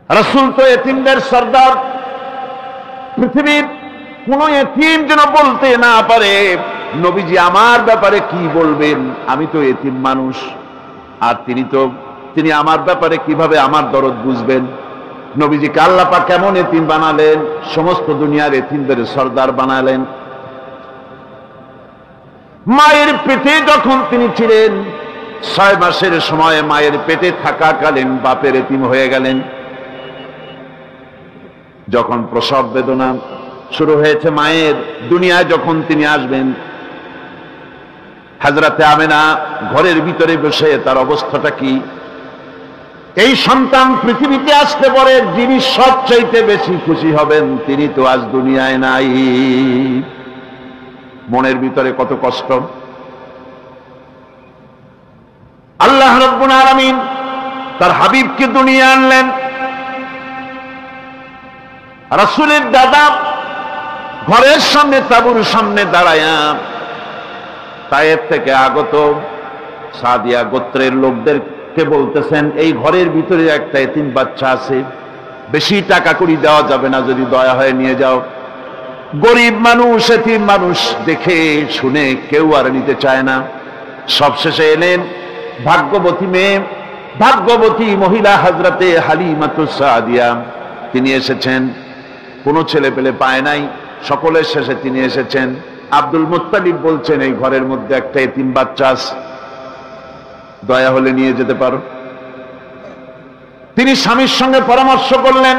রাসূল তো এতিমদের সর্দার। পৃথিবীর কোন এতিম যেন বলতে না পারে নবীজি আমার ব্যাপারে কি বলবেন, আমি তো এতিম মানুষ, আর তিনি আমার ব্যাপারে কিভাবে আমার দরদ বুঝবেন। নবীজিকে আল্লাহ পাক কেমন এতিম বানালেন, সমস্ত দুনিয়ার এতিমদের সর্দার বানালেন। মায়ের পেটে যখন তিনি ছিলেন 6 মাসের সময় মায়ের পেটে থাকাকালীন বাপের এতিম হয়ে গেলেন। যখন প্রসব বেদনা শুরু হয়েছে মায়ের, দুনিয়ায় যখন তিনি আসবেন, হযরতে আমেনা ঘরের ভিতরে বসে তার অবস্থাটা কি, এই সন্তান পৃথিবীতে আসতে পরে যিনি সবচাইতে বেশি খুশি হবেন তিনি তো আজ দুনিয়ায় নাই। মনের ভিতরে কত কষ্ট। আল্লাহ রাব্বুল আলামিন তার হাবিবকে দুনিয়া আনলেন। রাসূলের দাদা ঘরের সামনে তাঁবুর সামনে দাঁড়ায়া তায়েফ থেকে আগত সাদিয়া গোত্রের লোকদেরকে বলতেছেন, এই ঘরের ভিতরে একটা এতিম বাচ্চা আছে, বেশি টাকা কড়ি দেওয়া যাবে না, যদি দয়া হয়ে নিয়ে যাও। গরিব মানুষ, এতিম মানুষ দেখে শুনে কেউ আর নিতে চায় না। সবশেষে এলেন ভাগ্যবতী মেয়ে, ভাগ্যবতী মহিলা হযরতে হালিমাতুস সাদিয়া। তিনি এসেছেন, কোনো ছেলে পেলে পায় নাই, সকলের শেষে তিনি এসেছেন। আব্দুল মুত্তালিব বলছেন, এই ঘরের মধ্যে একটা এতিম বাচ্চা আছে, দয়া হলে নিয়ে যেতে পারো। তিনি স্বামীর সঙ্গে পরামর্শ করলেন,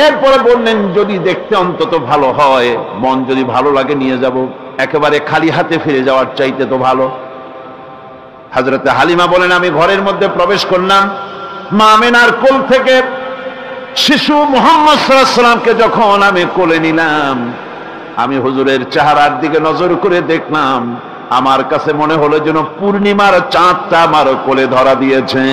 এরপরে বললেন যদি দেখতে অন্তত ভালো হয়, মন যদি ভালো লাগে নিয়ে যাব, একেবারে খালি হাতে ফিরে যাওয়ার চাইতে তো ভালো। হযরতে হালিমা বলেন, আমি ঘরের মধ্যে প্রবেশ করলাম, মা আমেনার কোল থেকে শিশু মুহাম্মদ সাল্লাল্লাহু আলাইহি ওয়াসাল্লামকে যখন আমি কোলে নিলাম, আমি হুজুরের চেহারার দিকে নজর করে দেখলাম, আমার কাছে মনে হলো যেন পূর্ণিমার চাঁদটা আমার কোলে ধরা দিয়েছে।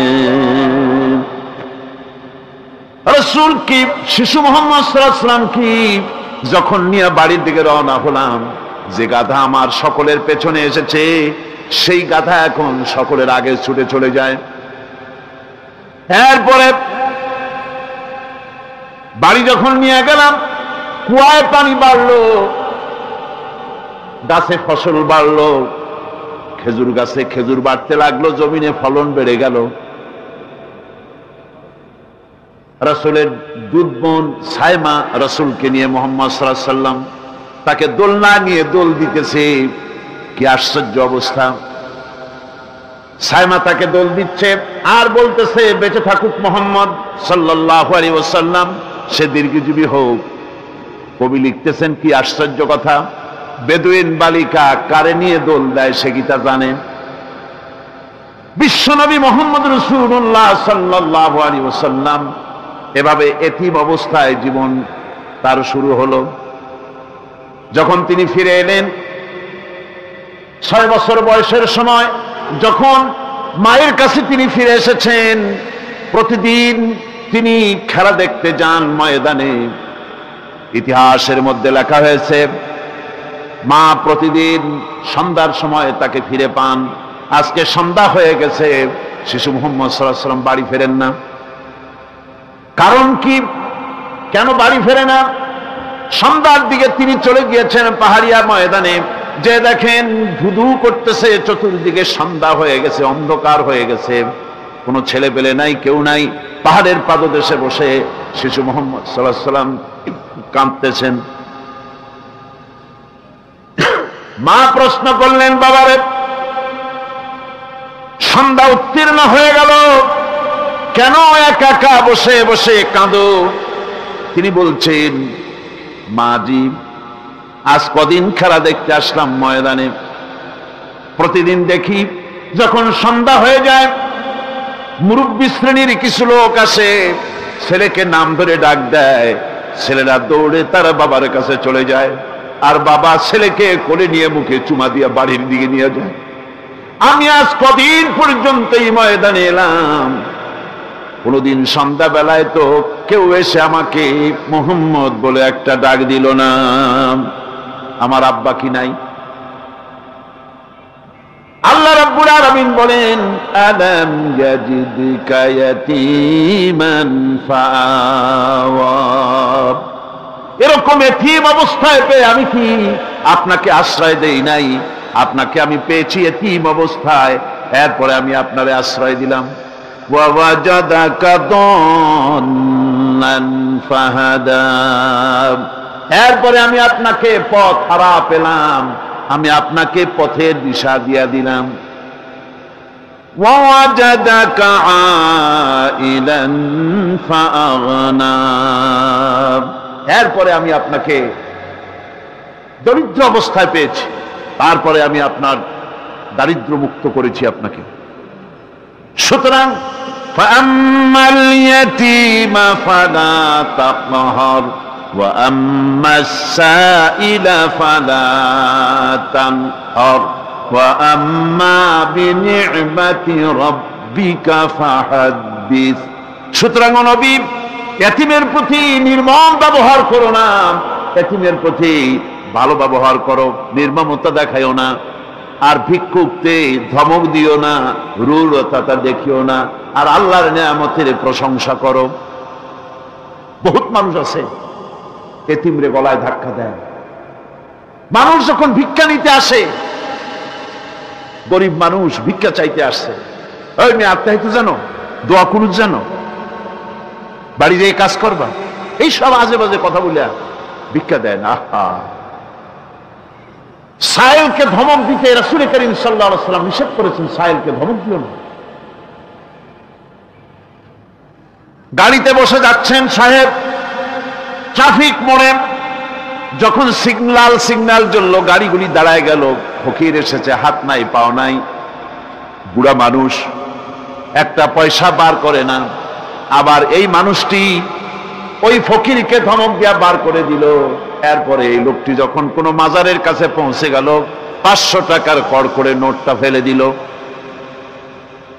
রাসূল কি শিশু মুহাম্মদ সাল্লাল্লাহু আলাইহি ওয়াসাল্লাম কি যখন নিয়ে বাড়ির দিকে রওনা হলাম, যে গাধা আমার সকলের পেছনে এসেছে সেই গাধা এখন সকলের আগে ছুটে চলে যায়। এরপরে বাড়ি যখন নিয়ে গেলাম, কুয়ায় পানি বাড়লো, গাছে ফসল বাড়লো, খেজুর গাছে খেজুর বাড়তে লাগলো, জমিনে ফলন বেড়ে গেল। রাসূলের দুধ বোন সাইমা রাসূলকে নিয়ে মুহাম্মদ সাল্লাল্লাহু আলাইহি ওয়াসাল্লাম তাকে দোলনা নিয়ে দোল দিতেছে। কি আশ্চর্য অবস্থা! সাইমা তাকে দোল দিচ্ছে আর বলতেছে, বেঁচে থাকুক মুহাম্মদ সাল্লাল্লাহু আলাইহি ওয়াসাল্লাম, সে দীর্ঘজীবী হোক। কবি লিখতেছেন, কি আশ্চর্য কথা, বেদুইন বালিকা কারে নিয়ে দোল দেয় সে কি তা জানে? বিশ্বনবী মুহাম্মদ রাসূলুল্লাহ সাল্লাল্লাহু আলাইহি ওয়াসাল্লাম এভাবে এতিম অবস্থায় জীবন তার শুরু হলো। যখন তিনি ফিরে এলেন 6 বছর বয়সের সময়, যখন মায়ের কাছে তিনি ফিরে এসেছেন, প্রতিদিন তিনি খেলা দেখতে যান ময়দানে। ইতিহাসের মধ্যে লেখা হয়েছে, মা প্রতিদিন সন্ধ্যার সময় তাকে ফিরে পান। আজকে সন্ধ্যা হয়ে গেছে, শিশু মুহাম্মদ সাল্লাল্লাহু আলাইহি ওয়াসাল্লাম বাড়ি ফেরেন না। কারণ কি, কেন বাড়ি ফেরে না? সন্ধ্যার দিকে তিনি চলে গিয়েছেন পাহাড়িয়া ময়দানে, যে দেখেন ধুধু করতেছে চতুর্দিকে, সন্ধ্যা হয়ে গেছে, অন্ধকার হয়ে গেছে, কোনো ছেলে পেলে নাই, কেউ নাই। পাহাড়ের পাদদেশে বসে শিশু মুহাম্মদ সাল্লাল্লাহু আলাইহি ওয়াসাল্লাম কাঁদতেছেন। মা প্রশ্ন করলেন, বাবারে সন্ধ্যা উত্তীর্ণ হয়ে গেল, কেন একা একা বসে বসে কাঁদো? তিনি বলছেন, মাজি আজ কদিন খেলা দেখতে আসলাম ময়দানে, প্রতিদিন দেখি যখন সন্ধ্যা হয়ে যায় মুরব্বী শ্রেণীর কিছু লোক আসে, ছেলেকে নাম ধরে ডাক দেয়, ছেলেরা দৌড়ে তার বাবার কাছে চলে যায়, আর বাবা ছেলেকে কোলে নিয়ে মুখে চুমা দিয়ে বাড়ির দিকে নিয়ে যায়। আমি আজ কদিন পর্যন্ত এই ময়দানে এলাম, কোনদিন সন্ধ্যা বেলায় তো কেউ এসে আমাকে মুহাম্মদ বলে একটা ডাক দিল না। আমার আব্বা কি নাই? আল্লাহ রাব্বুল আলামিন আলামিন বলেন, আলাম ইয়াজিদকা ইয়াতীমান ফাআওয়া, এরকম এতিম অবস্থায় পেয়ে আমি কি আপনাকে আশ্রয় দেই নাই? আপনাকে আমি পেয়েছি এতিম অবস্থায়, এরপরে আমি আপনারে আশ্রয় দিলাম। ওয়া ওয়াজাদাকা দাল্লান ফাহাদা, এরপরে আমি আপনাকে পথ হারা পেলাম, আমি আপনাকে পথের দিশা দিয়া দিলাম। ওয়া ওয়াজাদাকা আইলান ফাআগনা, এরপরে আমি আপনাকে দরিদ্র অবস্থায় পেয়েছি, তারপরে আমি আপনার দারিদ্র মুক্ত করেছি আপনাকে। সুতরাং ফাআম্মাল ইয়াতীমা ফালা তাকহার ওয়া আম্মাস সাইলা ফালা তানহার ওয়া আম্মা বিনি'মাতি রাব্বিকা ফাহাদ্দিস। সুতরাং নবী, এতিমের প্রতি নির্মম ব্যবহার করো না, এতিমের প্রতি ভালো ব্যবহার করো, নির্মমতা দেখাইও না। আর ভিক্ষুককে ধমক দিও না, রূঢ়তা দেখিও না, আর আল্লাহর নিয়ামতের প্রশংসা করো। বহুত মানুষ আছে এতিমরে গলায় ধাক্কা দেয়। মানুষ যখন ভিক্ষা নিতে আসে, গরিব মানুষ ভিক্ষা চাইতে আসছে, ওই মেয়ে আত্মাহিত জানো, দোয়া কুনুত জানো, বাড়ি যেয়ে কাজ করবা, এই সব আজে বাজে কথা বলে ভিক্ষা দেয় না। সাইলকে ধমক দিতে রাসূল করিম সাল্লাল্লাহু আলাইহি ওয়াসাল্লাম নিষেধ করেছেন, সাইলকে ধমক দিও না। গাড়িতে বসে যাচ্ছেন সাহেব, ট্রাফিক মোড়ে যখন সিগন্যাল জ্বললো, গাড়িগুলি দাঁড়ায় গেল, ফকির এসেছে, হাত নাই পাও নাই, বুড়া মানুষ, একটা পয়সা বার করে না। আবার এই মানুষটি ওই ফকিরকে ধমক দিয়া বার করে দিল। এরপরে এই লোকটি যখন কোনো মাজারের কাছে পৌঁছে গেল, 500 টাকার কড়কড়ে নোটটা ফেলে দিল।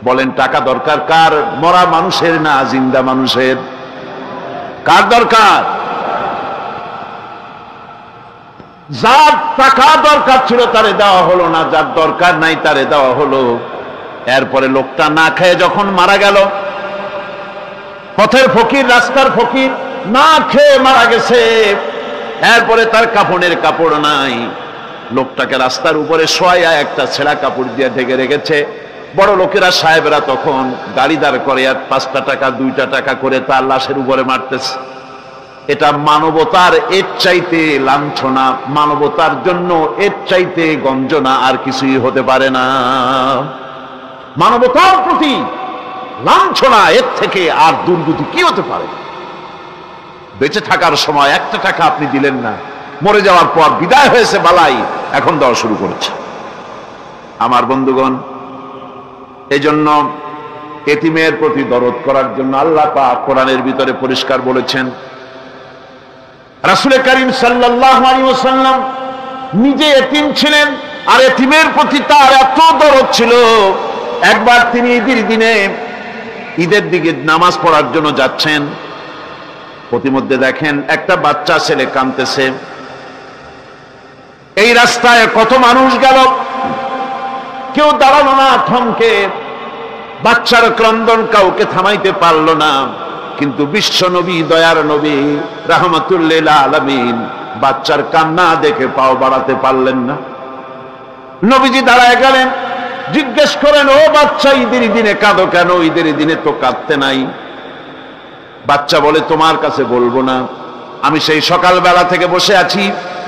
বলেন টাকা দরকার কার? মরা মানুষের না জিন্দা মানুষের? কার দরকার? যার টাকা দরকার ছিল তারে দেওয়া হলো না, যার দরকার নাই তারে দেওয়া হলো। এরপরে লোকটা না খেয়ে যখন মারা গেল, পথের ফকির, রাস্তার ফকির, না খেয়ে মারা গেছে। এরপরে তার কাফনের কাপড় নাই, লোকটাকে রাস্তার উপরে শোয়া একটা ছেঁড়া কাপড় দিয়ে ঢেকে রেখেছে। বড় লোকেরা, সাহেবরা তখন গাড়ি দাঁড় করে আর 5টা টাকা 2টা টাকা করে তার লাশের উপরে মারতেছে। এটা মানবতার এর চাইতে লাঞ্ছনা, মানবতার জন্য এর চাইতে গঞ্জনা আর কিছুই হতে পারে না। মানবতার প্রতি লাঞ্ছনা এর থেকে আর দুর্গতি কি হতে পারে? বেঁচে থাকার সময় 1টা টাকা আপনি দিলেন না, মরে যাওয়ার পর বিদায় হয়েছে বালাই, এখন দেওয়া শুরু করেছে। আমার বন্ধুগণ, এজন্য এতিমের প্রতি দরদ করার জন্য আল্লাহ পাক কোরআনের ভিতরে পরিষ্কার বলেছেন। রাসূল করিম সাল্লাল্লাহু আলাইহি ওয়াসাল্লাম নিজে এতিম ছিলেন, আর এতিমের প্রতি তার এত দরদ ছিল, একবার তিনি ঈদের দিকে নামাজ পড়ার জন্য যাচ্ছেন। প্রতিমধ্যে দেখেন একটা বাচ্চা ছেলে কাঁদতেছে। এই রাস্তায় কত মানুষ গেল, কেউ দাঁড়ালো না, থমকে। বাচ্চার ক্রন্দন কাউকে থামাইতে পারল না। কিন্তু বিশ্ব নবী, দয়ার নবী, রাহমাতুল লিল আলামিন বাচ্চার কান্না দেখে পাও বাড়াতে পারলেন না। নবীজি দাঁড়ায় গেলেন, জিজ্ঞেস করেন, ও বাচ্চা, ঈদের দিনে কাঁদো কেন? ঈদের দিনে তো কাঁদতে নাই। বাচ্চা বলে, তোমার কাছে বলবো না, আমি সেই সকালবেলা থেকে বসে আছি।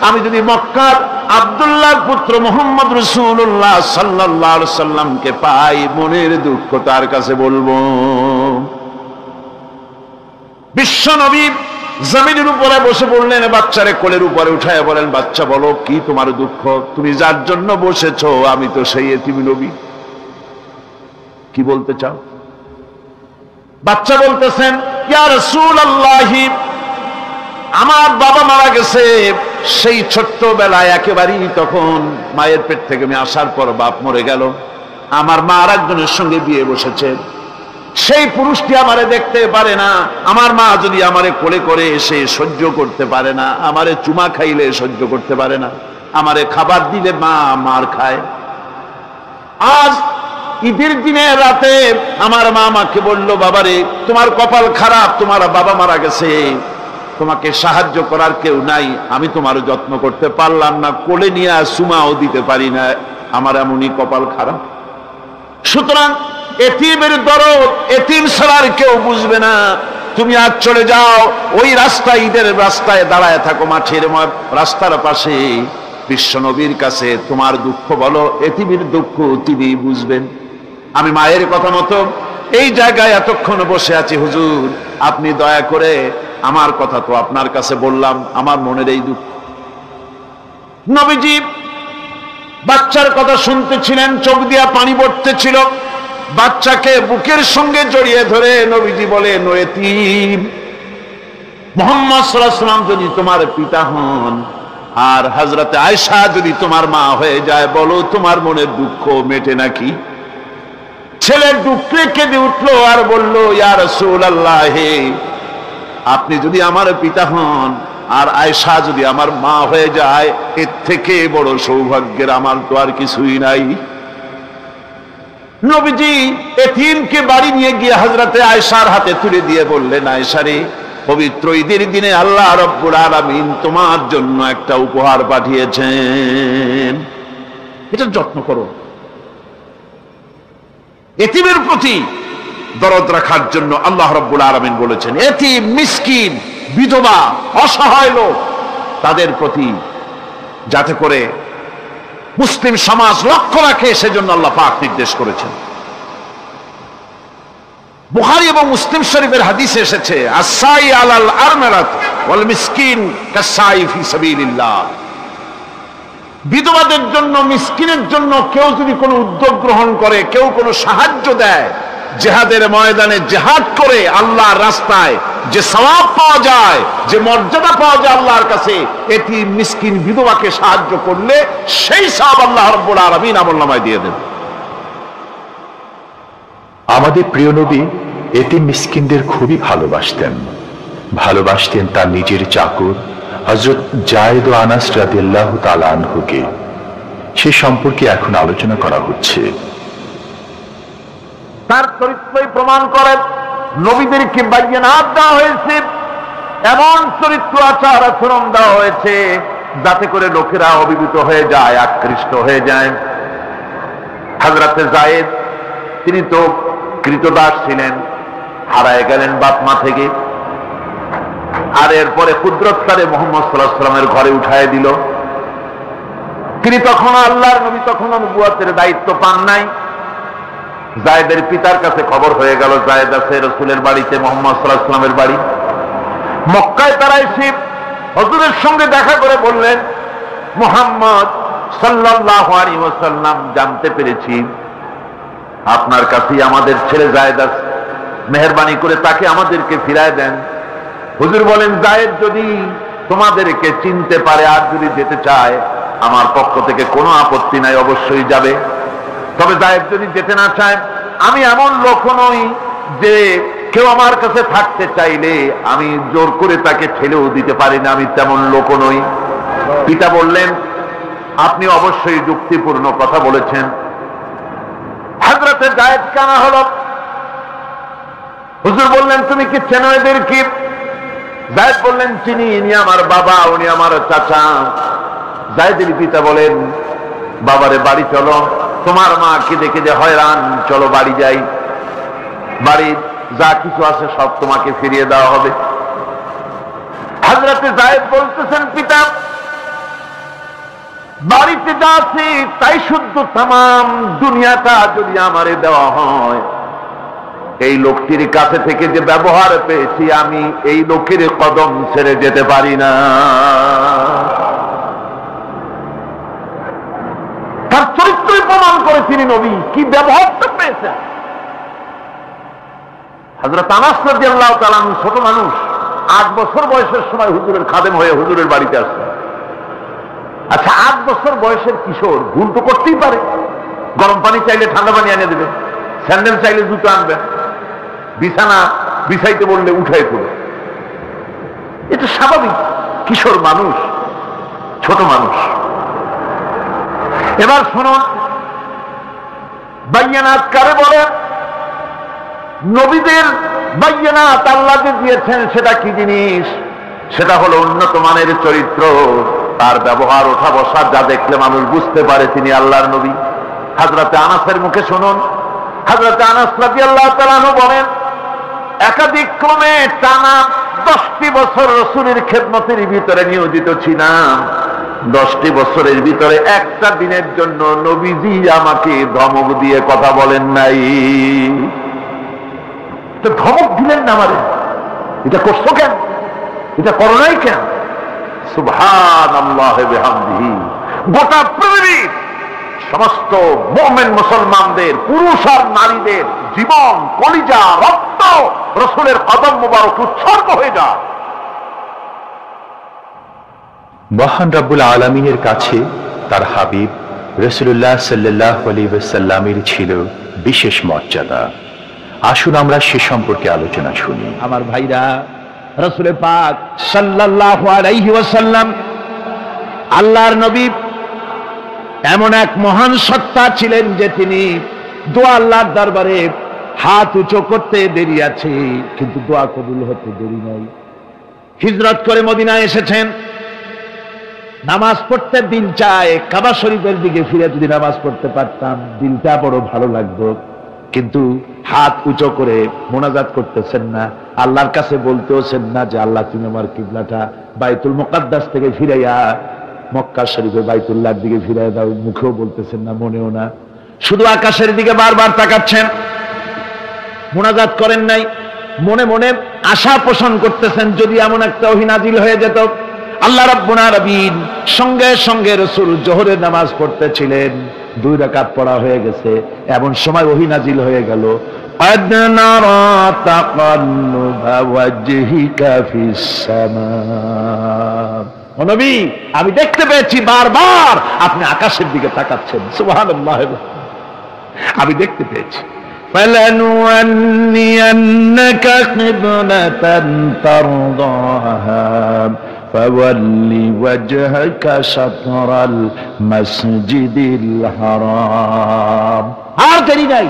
আমি যদি মক্কার আব্দুল্লাহর পুত্র মুহাম্মদ রাসূলুল্লাহ সাল্লাল্লাহু আলাইহি সাল্লামকে পাই, মনের দুঃখ তার কাছে বলবো। বিশ্ব নবী জমিনের উপরে বসে পড়লেন, বাচ্চারে কোলের উপরে উঠায় বলেন, বাচ্চা বলো কি তোমার দুঃখ? তুমি যার জন্য বসেছো আমি তো সেই এতিম নবী, কি বলতে চাও? বাচ্চা বলতেছেন, ইয়া রাসূলুল্লাহ, আমার বাবা মারা গেছে। সেই ছোট্টবেলায় একেবারেই তখন মায়ের পেট থেকে আমি আসার পর বাপ মরে গেল। আমার মা আর একজনের সঙ্গে বিয়ে বসেছে। সেই পুরুষটি আমারে দেখতে পারে না। আমার মা যদি আমারে কোলে করে এসে সহ্য করতে পারে না, আমারে চুমা খাইলে সহ্য করতে পারে না, আমারে খাবার দিলে মা মার খায়। আজ ঈদের দিনে রাতে আমার মা আমাকে বলল, বাবারে তোমার কপাল খারাপ, তোমার বাবা মারা গেছে, তোমাকে সাহায্য করার কেউ নাই, আমি তোমার যত্ন করতে পারলাম না, কোলে নিয়ে সুমাও দিতে পারি না, আমার এমনই কপাল খারাপ। সুতরাং এতিমের দরদ এতিম ছাড়ার কেউ বুঝবে না। তুমি আজ চলে যাও, ওই রাস্তায়, ঈদের রাস্তায় দাঁড়ায় থাকো, মাঠের রাস্তার পাশে, বিশ্ব নবীর কাছে তোমার দুঃখ বলো, এতিমের দুঃখ তিনি বুঝবেন। আমি মায়ের কথা মতো এই জায়গায় এতক্ষণ বসে আছি, হুজুর আপনি দয়া করে, আমার কথা তো আপনার কাছে বললাম, আমার মনের এই দুঃখ। নবীজি বাচ্চার কথা শুনতেছিলেন, চোখ দিয়া পানি পড়তেছিল, বাচ্চাকে বুকের সঙ্গে জড়িয়ে ধরে নবীজি বলেন, ও এতিম, মুহাম্মদ সাল্লাল্লাহু আলাইহি ওয়াসাল্লাম যদি তোমার পিতা হন আর হযরতে আয়েশা যদি তোমার মা হয়ে যায়, বলো তোমার মনের দুঃখ মেটে নাকি? ছেলে ডুকরে কেঁদে উঠলো আর বলল, ইয়া রাসূলুল্লাহ, আপনি যদি আমার পিতা হন আর আয়েশা যদি আমার মা হয়ে যায়, এর থেকে বড় সৌভাগ্যের আমার তো আর কিছুই নাই। নবীজি এতিমকে বাড়ি নিয়ে গিয়ে হযরতে আয়েশার হাতে তুলে দিয়ে বললেন, আয়েশা রে, পবিত্র ঈদের দিনে আল্লাহ রাব্বুল আলামিন তোমার জন্য একটা উপহার পাঠিয়েছেন, এটা যত্ন করো। এতিমের প্রতি দরদ রাখার জন্য আল্লাহ রাব্বুল আলামিন বলেছেন, এতিম, মিসকিন, বিধবা, অসহায় লোক, তাদের প্রতি যাতে করে মুসলিম সমাজ লক্ষ্য রাখে, সেজন্য আল্লাহ পাক নির্দেশ করেছেন। বুখারী এবং মুসলিম শরীফের হাদিসে এসেছে, আস-সাই আলাল আরমালাত ওয়াল মিসকিন কাস-সাই ফি সাবিলিল্লাহ। বিধবাদের জন্য, মিসকিনের জন্য কেউ যদি কোনো উদ্যোগ গ্রহণ করে, কেউ কোনো সাহায্য দেয়, জিহাদের ময়দানে জিহাদ করে আল্লাহর রাস্তায় যে সওয়াব পাওয়া যায়, যে মর্যাদা পাওয়া যায় আল্লাহর কাছে, এটি মিসকিন বিধবাকে সাহায্য করলে সেই সওয়াব আল্লাহ রাব্বুল আলামিন আমলনামায় দিয়ে দেন। আমাদের প্রিয় নবী এতিম মিসকিনদের খুবই ভালোবাসতেন তার নিজের চাকর হযরত যায়েদ ও আনাস রাদিয়াল্লাহু তাআলা আনহুকে। সে সম্পর্কে এখন আলোচনা করা হচ্ছে। তার চরিত্রই প্রমাণ করে, নবীদেরকে বায়নাত দেওয়া হয়েছে, এমন চরিত্র আচার আচরণ দেওয়া হয়েছে যাতে করে লোকেরা অভিভূত হয়ে যায়, আকৃষ্ট হয়ে যায়। হযরতে যায়েদ, তিনি তো কৃতদাস ছিলেন, হারায় গেলেন বাপ মা থেকে, আর এরপরে কুদরতকারে মুহাম্মদ সাল্লাল্লাহু আলাইহি ওয়াসাল্লামের ঘরে উঠায় দিল। তিনি তখন আল্লাহর নবী, তখন নবুয়তের দায়িত্ব পান নাই। যায়েদের পিতার কাছে খবর হয়ে গেল, যায়েদ আছে রাসূলের বাড়িতে, মুহাম্মদ সাল্লাল্লাহু আলাইহি ওয়াসাল্লামের বাড়ি মক্কায়। তারা এসে হুজুরের সঙ্গে দেখা করে বললেন, মুহাম্মদ সাল্লাল্লাহু আলাইহি ওয়াসাল্লাম, জানতে পেরেছি আপনার কাছেই আমাদের ছেলে যায়েদ আছে, মেহেরবানি করে তাকে আমাদেরকে ফিরায় দেন। হুজুর বলেন, যায়েদ যদি তোমাদেরকে চিনতে পারে আর যদি যেতে চায়, আমার পক্ষ থেকে কোনো আপত্তি নাই, অবশ্যই যাবে। তবে যায়েদ যদি যেতে না চায়, আমি এমন লোক নই যে কেউ আমার কাছে থাকতে চাইলে আমি জোর করে তাকে ঠেলেও দিতে পারি না, আমি তেমন লোক নই। পিতা বললেন, আপনি অবশ্যই যুক্তিপূর্ণ কথা বলেছেন। হযরতে যায়েদ কানা হলো। হুজুর বললেন, তুমি কি চেনো এদেরকে? যায়েদ বললেন, চিনি, ইনি আমার বাবা, উনি আমার চাচা। যায়েদের পিতা বলেন, বাবারে বাড়ি চলো, তোমার মা কেঁদে কেঁদে হয়রান, চলো বাড়ি যাই, বাড়ির যা কিছু আছে সব তোমাকে ফিরিয়ে দেওয়া হবে। হযরতে যায়েদ বলতেছেন, পিতা বাড়িতে যা আছে তাই শুদ্ধ, তামাম দুনিয়াটা যদি আমারে দেওয়া হয়, এই লোকটির কাছে থেকে যে ব্যবহার পেয়েছি, আমি এই লোকের কদম ছেড়ে যেতে পারি না। তার চরিত্রই প্রমাণ করে তিনি নবী, কি ব্যবহারটা পেয়েছেন। হযরত আনাস রাদিয়াল্লাহু তাআলা ছোট মানুষ, 8 বছর বয়সের সময় হুজুরের খাদেম হয়ে হুজুরের বাড়িতে আসছেন। আচ্ছা, 8 বছর বয়সের কিশোর ভুল তো করতেই পারে, গরম পানি চাইলে ঠান্ডা পানি এনে দেবেন, স্যান্ডেল চাইলে জুতো আনবেন, বিছানা বিছাইতে বললে উঠাই পড়ে, এটা স্বাভাবিক। কিশোর মানুষ, ছোট মানুষ। এবার শুনুন, বাইয়ানাত কারে বলে? নবীদের বাইয়ানাত আল্লাহ যে দিয়েছেন সেটা কি জিনিস? সেটা হলো উন্নত মানের চরিত্র, তার ব্যবহার ওঠা বসা যা দেখলে মানুষ বুঝতে পারে তিনি আল্লাহর নবী। হযরতে আনাসের মুখে শুনুন, হযরতে আনাস রাদিয়াল্লাহু তাআলা আনহু বলেন, একাধিক ক্রমে টানা 10টি বছর রাসূলের খেদমতের ভিতরে নিয়োজিত ছিলাম। 10টি বছরের ভিতরে একটা দিনের জন্য নবীজি আমাকে ধমক দিয়ে কথা বলেন নাই। তো ধমক দিলেন না আমারে, এটা করছো কেন, এটা করো নাই কেন? সুবহানাল্লাহি বিহামদিহি। গোটা পৃথিবীর সমস্ত মুমিন মুসলমানদের, পুরুষ আর নারীদের জীবন, কলিজা, রক্ত রাসূলের কদম মোবারক উৎসর্গ হয়ে যায়। মহান রব্বুল আলামিনের কাছে তার হাবিব রাসূলুল্লাহ সাল্লাল্লাহু আলাইহি ওয়াসাল্লামের ছিল বিশেষ মর্যাদা। আসুন আমরা সে সম্পর্কে আলোচনা শুনি। আমার ভাইরা, রাসূল পাক সাল্লাল্লাহু আলাইহি ওয়াসাল্লাম আল্লাহর নবী এমন এক মহান সত্তা ছিলেন যে তিনি দোয়া আল্লাহর দরবারে হাত উঁচু করতে দেরি আছে, কিন্তু দোয়া কবুল হতে দেরি নাই। হিজরত করে মদিনায় এসেছেন, নামাজ পড়তে দিল চায়, কাবা শরীফের দিকে ফিরে যদি নামাজ পড়তে পারতাম দিলটা বড় ভালো লাগতো, কিন্তু হাত উঁচু করে মোনাজাত করতেছেন না, আল্লাহর কাছে বলতেওছেন না যে আল্লাহ তুমি আমার কিবলাটা বাইতুল মুকাদ্দাস থেকে ফিরাইয়া মক্কা শরীফে বাইতুল্লাহর দিকে ফিরাইয়া দাও, মুখেও বলতেছেন না, মনেও না, শুধু আকাশের দিকে বারবার তাকাচ্ছেন, মোনাজাত করেন নাই। মনে মনে আশা পোষণ করতেছেন যদি এমন একটা ওহী নাজিল হয়ে যেত। আল্লাহ রাব্বুল আলামিন সঙ্গে সঙ্গে রাসূল জোহরের নামাজ পড়তেছিলেন, 2 রাকাত পড়া হয়ে গেছে, এমন সময় ওহী নাজিল হয়ে গেল, قد نرى تقلب وجهك في السماء। ও নবী, আমি দেখতে পেয়েছি বারবার আপনি আকাশের দিকে তাকাচ্ছেন। সুবহানাল্লাহ, আমি দেখতে পেয়েছি। فلنولينك قبلة ترضاها فول وجهك شطر المسجد الحرام। আর দেরি নাই,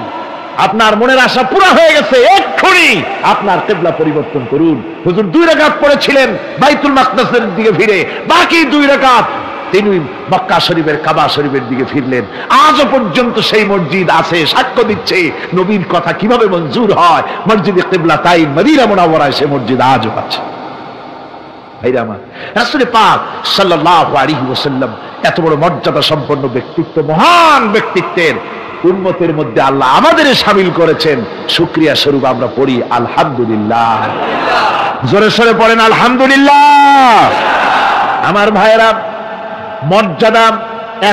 আপনার মনের আশা পুরা হয়ে গেছে, এক্ষুনি আপনার কিবলা পরিবর্তন করুন। হুজুর 2 রাকাত পড়েছিলেন বাইতুল মাকদাসের দিকে ফিরে, বাকি 2 রাকাত তিনি মক্কা শরীফের কাবা শরীফের দিকে ফিরলেন। আজও পর্যন্ত সেই মসজিদ আছে, সাক্ষ্য দিচ্ছে নবীর কথা কিভাবে মঞ্জুর হয়। মসজিদে কিবলাতাইন মদিনা মুনাওয়ারায় সে মসজিদ আজও আছে। ভাইরা আমার, রাসূল পাক সাল্লাল্লাহু আলাইহি ওয়াসাল্লাম এত বড় মর্যাদা সম্পন্ন ব্যক্তিত্ব, মহান ব্যক্তিত্বের উম্মতের মধ্যে আল্লাহ আমাদের শামিল করেছেন। শুকরিয়া স্বরূপ আমরা পড়ি আলহামদুলিল্লাহ। জোরে সোরে পড়েন আলহামদুলিল্লাহ। আমার ভাইরা, মর্যাদা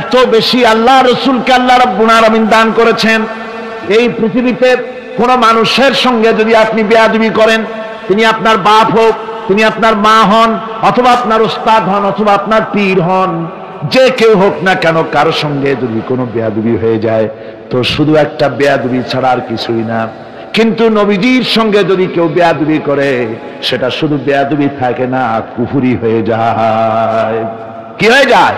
এত বেশি আল্লাহ রাসূলকে আল্লাহ রাব্বুল আলামিন দান করেছেন। এই পৃথিবীতে কোন মানুষের সঙ্গে যদি আপনি বেয়াদবি করেন, তিনি আপনার বাপ হোক, তিনি আপনার মা হন, অথবা আপনার উস্তাদ হন, অথবা আপনার পীর হন, যে কেউ হোক না কেন, কারোর সঙ্গে যদি কোনো বেয়াদবি হয়ে যায় তো শুধু একটা বেয়াদবি ছাড়া আর কিছুই না। কিন্তু নবীজির সঙ্গে যদি কেউ বেয়াদবি করে, সেটা শুধু বেয়াদবি থাকে না, কুফরি হয়ে যায়। কি হয়ে যায়?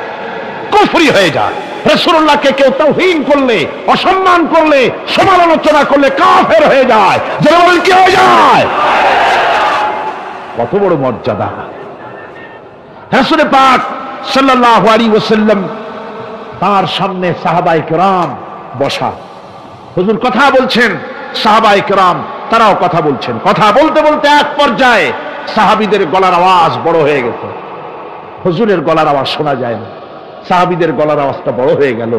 কুফরি হয়ে যায়। রাসূলুল্লাহকে কেউ তাওহীন করলে, অসম্মান করলে, সমালোচনা করলে কাফের হয়ে যায়। যারা বলেন কি হয়ে যায়? কত বড় মর্যাদা! রাসূল পাক সাল্লাল্লাহু আলাইহি ওয়াসাল্লাম, তার সামনে সাহাবায়ে কেরাম বসা, হুজুর কথা বলছেন, সাহাবায়ে কেরাম তারাও কথা বলছেন। কথা বলতে বলতে এক পর্যায়ে সাহাবীদের গলার আওয়াজ বড় হয়ে গেছে, হুজুরের গলার আওয়াজ শোনা যায় না, সাহাবীদের গলার আওয়াজটা বড় হয়ে গেল।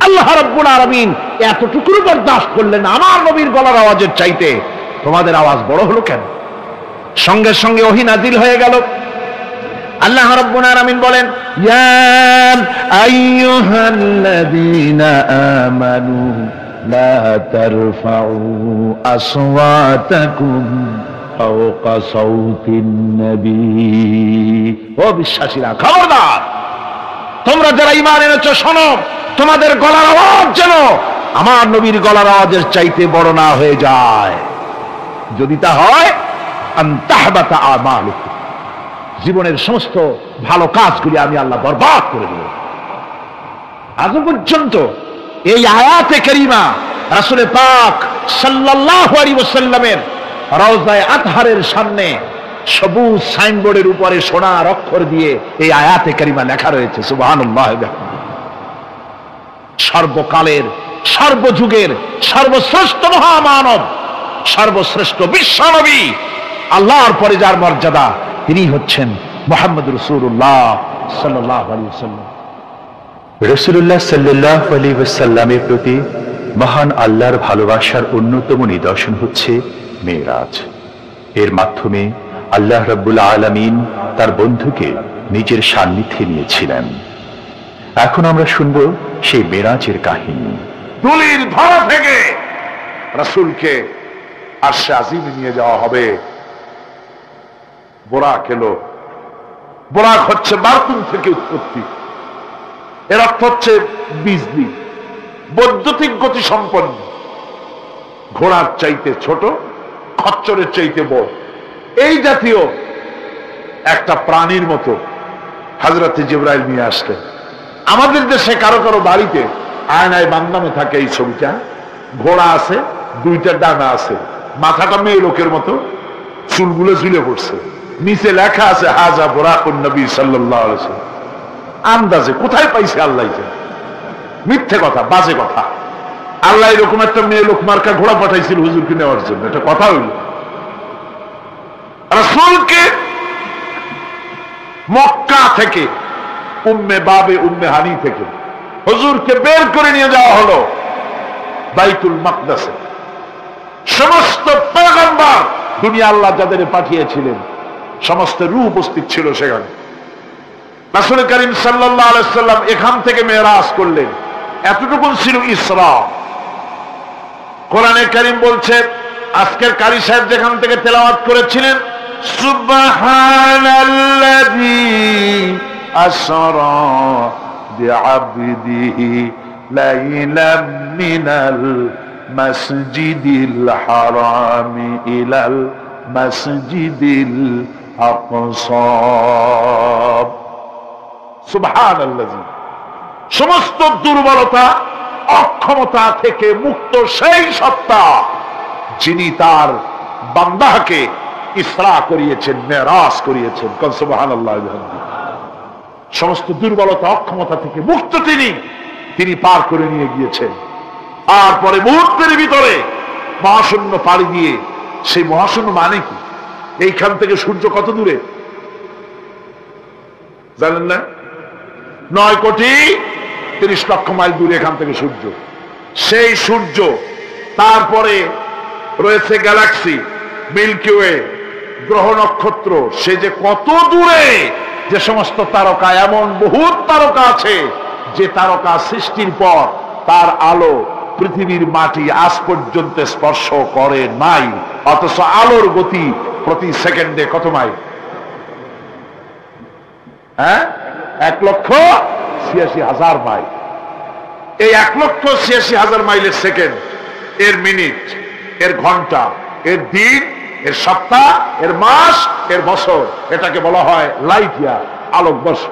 আল্লাহ রাব্বুল আলামিন এতটুকু বরদাস্ত করলেন, আমার নবীর গলার আওয়াজের চাইতে তোমাদের আওয়াজ বড় হলো কেন? সঙ্গে সঙ্গে ওহী নাজিল হয়ে গেল। আল্লাহ রাব্বুল আলামিন বলেন, ইয়া আইয়ুহাল্লাযীনা আমানু লা তারফাউ আসওয়াতাকুম ফাওকা সাওতিন নবী। ও বিশ্বাসীরা, খবরদার, তোমরা যারা ঈমান এনেছো শোনো, তোমাদের গলার আওয়াজ যেন আমার নবীর গলার আওয়াজের চাইতে বড় না হয়ে যায়। যদি তা হয়, আনতাহবাতা আমালুকুম, জীবনের সমস্ত ভালো কাজগুলি আমি আল্লাহ বরবাদ করে দেব। আজ পর্যন্ত এই আয়াতে কারিমা রাসূল পাক সাল্লাল্লাহু আলাইহি ওয়াসাল্লামের রওজায়ে আতহারের সামনে সবুজ সাইনবোর্ডের উপরে সোনার অক্ষর দিয়ে এই আয়াতে কারিমা লেখা রয়েছে সুবহানাল্লাহ। সর্বকালের, সর্বযুগের সর্বশ্রেষ্ঠ মহামানব, সর্বশ্রেষ্ঠ বিশ্বনবী, আল্লাহর পরে যার মর্যাদা, তিনি হচ্ছেন মুহাম্মদ রাসূলুল্লাহ সাল্লাল্লাহু আলাইহি ওয়াসাল্লাম। রাসূলুল্লাহ সাল্লাল্লাহু আলাইহি ওয়াসাল্লামের প্রতি মহান আল্লাহর ভালোবাসার অন্যতম নিদর্শন হচ্ছে মেরাজ। এর মাধ্যমে আল্লাহ রাব্বুল আলামিন তার বন্ধুকে নিজের সান্নিধ্যে নিয়েছিলেন। এখন আমরা শুনব সেই মেরাজের কাহিনী। দুলির ধরা থেকে রাসূলকে আরশে আজিমে নিয়ে যাওয়া হবে। বোরাক এলো। বোরাক হচ্ছে বারকুম থেকে উৎপত্তি। এর অর্থ হচ্ছে বিজলি, বৈদ্যুতিক গতি সম্পন্ন, ঘোড়ার চাইতে ছোট, খচ্চরের চাইতে বড়, এই জাতীয় একটা প্রাণীর মতো হযরত জিবরাইল নিয়ে আসলেন। আমাদের দেশে কারো কারো বাড়িতে আয়নায় বান্দানো থাকে এই ছবিটা। ঘোড়া আছে, দুইটা ডানা আছে, মাথাটা মেয়ে লোকের মতো, চুলগুলো ঝুলে পড়ছে, নিচে লেখা আছে হাজা বুরাকুন নবী সাল্লাল্লাহু আলাইহি ওয়াসাল্লাম। আন্দাজে কোথায় পাইছে আল্লাহ? মিথ্যে কথা, বাজে কথা। আল্লাহ এরকম একটা মেয়ে লোক মার্কা ঘোড়া পাঠাইছিল হুজুরকে নেওয়ার জন্য, এটা কথা হইল? রাসূলকে মক্কা থেকে, উম্মে বাবে উম্মে হানি থেকে হুজুরকে বের করে নিয়ে যাওয়া হলো বাইতুল মাকদাসে। সমস্ত পয়গম্বর, দুনিয়া আল্লাহ যাদের পাঠিয়েছিলেন, সমস্ত রূহ উপস্থিত ছিল সেখানে। রাসূল করিম সাল্লাল্লাহু আলাইহি ওয়াসাল্লাম এখান থেকে মেরাজ করলেন। এতটুকু ছিল ইসরা। কোরআনে কারীম বলছে, আজকের কারি সাহেব যেখান থেকে তেলাওয়াত করেছিলেন, সুবহানাল্লাযী আসরা বিআবদিহি লাইলাম মিনাল মাসজিদিল হারামি ইলাল মাসজিদিল আকসা। সুবহানাল্লাযী, সমস্ত দুর্বলতা, অক্ষমতা থেকে মুক্ত সেই সত্তা যিনি তার বান্দাকে ইসরা করিয়েছেন, মেরাজ করিয়েছেন। সুবহানাল্লাহ। সমস্ত দুর্বলতা, অক্ষমতা থেকে মুক্ত তিনি পার করে নিয়ে গিয়েছেন। আর পরে মুহূর্তের ভিতরে মহাশূন্য পাড়ি দিয়ে, সেই মহাশূন্য মানে কি? এইখান থেকে সূর্য কত দূরে জানেন না? 9,30,00,000 মাইল দূরে এখান থেকে সূর্য। সেই সূর্য, তারপরে রয়েছে গ্যালাক্সি, মিল্কি ওয়ে, গ্রহ নক্ষত্র, সে যে কত দূরে, যে সমস্ত তারকা, এমন বহুত তারকা আছে যে তারকা সৃষ্টির পর তার আলো পৃথিবীর মাটি আজ পর্যন্ত স্পর্শ করে নাই, অথচ আলোর গতি প্রতি সেকেন্ডে কত মাইল? 1,86,000 মাইল। এই 1,86,000 মাইলের সেকেন্ড, এর মিনিট, এর ঘন্টা, এর দিন, এর সপ্তাহ, এর মাস, এর বছর, এটাকে বলা হয় লাইট ইয়ার, আলোকবর্ষ।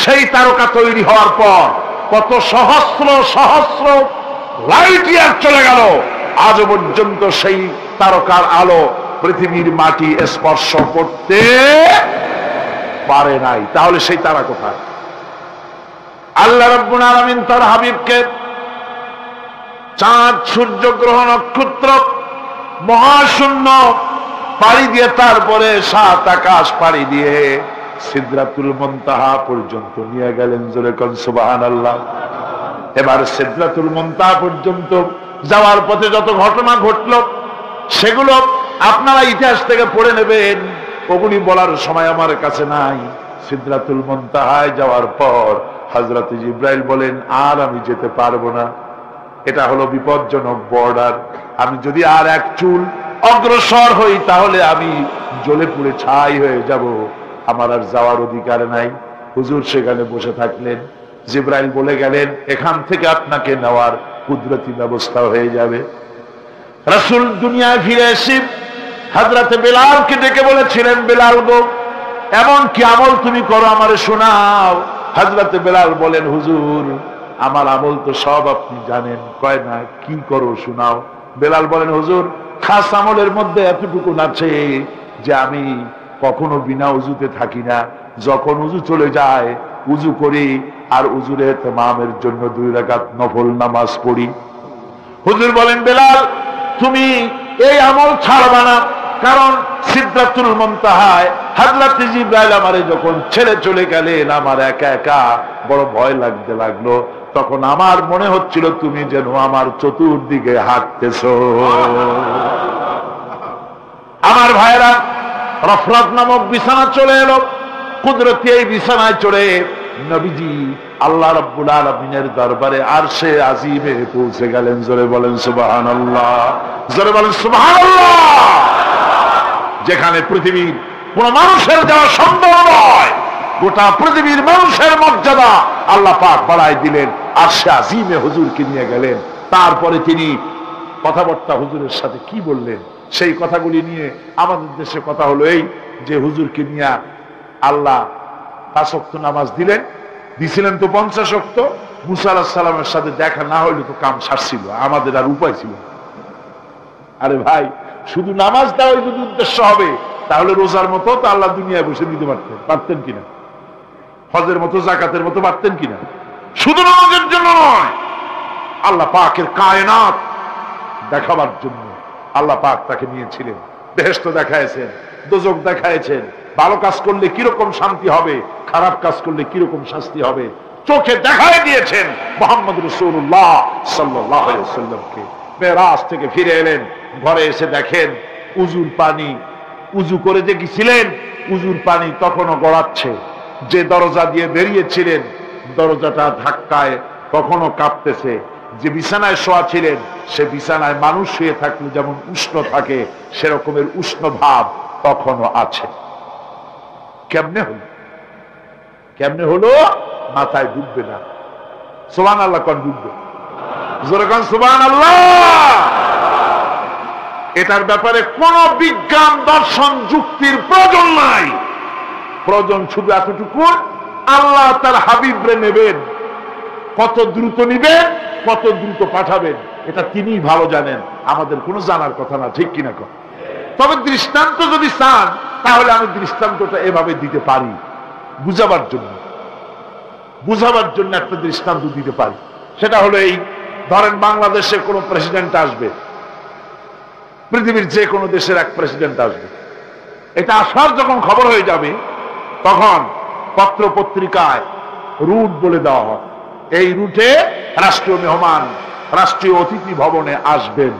সেই তারকা তৈরি হওয়ার পর কত সহস্র সহস্র লাইট ইয়ার চলে গেল, আজ পর্যন্ত সেই তারকার আলো পৃথিবীর মাটি স্পর্শ করতে পারে নাই। তাহলে সেই তারা কোথায়? আল্লাহ রাব্বুল আলামিন তার হাবিবকে চাঁদ, সূর্য, গ্রহ, নক্ষত্র, মহাশূন্য পাড়ি দিয়ে, তারপরে 7 আকাশ পাড়ি দিয়ে সিদরাতুল মুনতাহা পর্যন্ত নিয়ে গেলেন। জোরে কোন সুবহানাল্লাহ। এবার সিদরাতুল মুনতাহা পর্যন্ত যাওয়ার পথে যত ঘটনা ঘটল, সেগুলো আপনারা ইতিহাস থেকে পড়ে নেবেন, ওগুলি বলার সময় আমার কাছে নাই। সিদরাতুল মুনতাহায় যাওয়ার পর হযরত জিবরাইল বলেন, আর আমি যেতে পারবো না, এটা হলো বিপজ্জনক বর্ডার। আমি যদি আর এক চুল অগ্রসর হই তাহলে আমি জ্বলে পুড়ে ছাই হয়ে যাব, আমার আর যাওয়ার অধিকার নাই। হুজুর সেখানে বসে থাকলেন। জিবরাইল বলে গেলেন, এখান থেকে আপনাকে নেওয়ার কুদরতি ব্যবস্থা হয়ে যাবে। রাসূল দুনিয়ায় ফিরে এসে হযরত বেলালকে ডেকে বলেছিলেন, বেলাল গো, এমন কি আমল তুমি করো আমারে শোনাও। হযরত বেলাল বলেন, হুজুর আমার আমল তো সব আপনি জানেন। কয় না, কি করো শোনাও। বেলাল বলেন, হুজুর খাস আমলের মধ্যে এতটুকু আছে যে আমি কখনো বিনা উজুতে থাকি না, যখন উজু চলে যায় উজু করি আর উজুরে ইমামের জন্য 2 রাকাত নফল নামাজ পড়ি। হুজুর বলেন, বেলাল তুমি এই আমল ছাড়বা না, কারণ সিদরাতুল মুনতাহায় হযরত জিবরাইল আমারে যখন ছেড়ে চলে গেলেন আমার একা একা বড় ভয় লাগতে লাগলো। তখন আমার মনে হচ্ছিল তুমি যেন আমার চতুর্দিকে হাঁটতেছো। আমার ভাইরা, রফরাত নামক বিছানা চলে এলো। কুদরতি এই বিছানায় চড়ে নবীজি আল্লাহ রাব্বুল আলামিনের দরবারে আরশে আজিমে পৌঁছে গেলেন। জোরে বলেন সুবহানাল্লাহ, জোরে বলেন সুবহানাল্লাহ। যেখানে পৃথিবীর কোন মানুষের যাওয়া সম্ভব নয়, গোটা পৃথিবীর মানুষের মর্যাদা আল্লাহ পাক বাড়ায় দিলেন, আরশে আজিমে হুজুরকে নিয়ে গেলেন। তারপরে তিনি কথাবার্তা হুজুরের সাথে কি বললেন, সেই কথাগুলি নিয়ে আমাদের দেশে কথা হলো এই যে হুজুরকে নিয়ে আল্লাহ 5 ওয়াক্ত নামাজ দিছিলেন তো 50 ওয়াক্ত। মুসা আলাইহিস সালামের সাথে দেখা না হইলে তো কাম সারছিল, আমাদের আর উপায় ছিল। আরে ভাই, শুধু নামাজ দেওয়াই যদি উদ্দেশ্য হবে তাহলে রোজার মতো তো আল্লাহ দুনিয়ায় বসে দিতে পারতেন কিনা, হজের মতো জাকাতের মতো পারতেন কিনা। শুধু নামাজের জন্য নয়, আল্লাহ পাকের কায়নাত দেখাবার জন্য আল্লাহ পাক তাকে নিয়েছিলেন। বেহেশত দেখাইছেন, দোজখ দেখাইছেন, ভালো কাজ করলে কিরকম শান্তি হবে, খারাপ কাজ করলে কিরকম শাস্তি হবে চোখে দেখাই দিয়েছেন মুহাম্মদ রাসূলুল্লাহ সাল্লাল্লাহু আলাইহি ওয়াসাল্লামকে। মেরাজ থেকে ফিরে এলেন, ঘরে এসে দেখেন উজুর পানি, উজু করে যে গেছিলেন উজুর পানি তখনও গড়াচ্ছে। যে দরজা দিয়ে বেরিয়েছিলেন দরজাটা ধাক্কায় কখনো কাঁপতেছে। যে বিছানায় শোয়া ছিলেন সে বিছানায় মানুষ শুয়ে থাকলে যেমন উষ্ণ থাকে সেরকমের উষ্ণ ভাব তখনও আছে। কেমনে হলো? কেমনে হলো? মাথায় ঢুকবে না। সুবহানাল্লাহ কোন ঢুকবে? জোরে কোন সুবহানাল্লাহ। এটার ব্যাপারে কোন বিজ্ঞান দর্শন যুক্তির প্রয়োজন নাই। প্রয়োজন শুধু এতটুকু, আল্লাহ তার হাবিবরে নেবেন, কত দ্রুত নিবেন, কত দ্রুত পাঠাবেন এটা তিনিই ভালো জানেন, আমাদের কোনো জানার কথা না। ঠিক কিনা কর? তবে দৃষ্টান্ত যদি চান তাহলে আমি দৃষ্টান্তটা এভাবে দিতে পারি, বুঝাবার জন্য একটা দৃষ্টান্ত দিতে পারি। সেটা হলো এই, ধরেন বাংলাদেশে কোনো প্রেসিডেন্ট আসবে, পৃথিবীর যে কোনো দেশের এক প্রেসিডেন্ট আসবে। এটা আসার যখন খবর হয়ে যাবে তখন পত্র পত্রিকায় রুট বলে দেওয়া হয়, এই রুটে রাষ্ট্রীয় মেহমান রাষ্ট্রীয় অতিথি ভবনে আসবেন,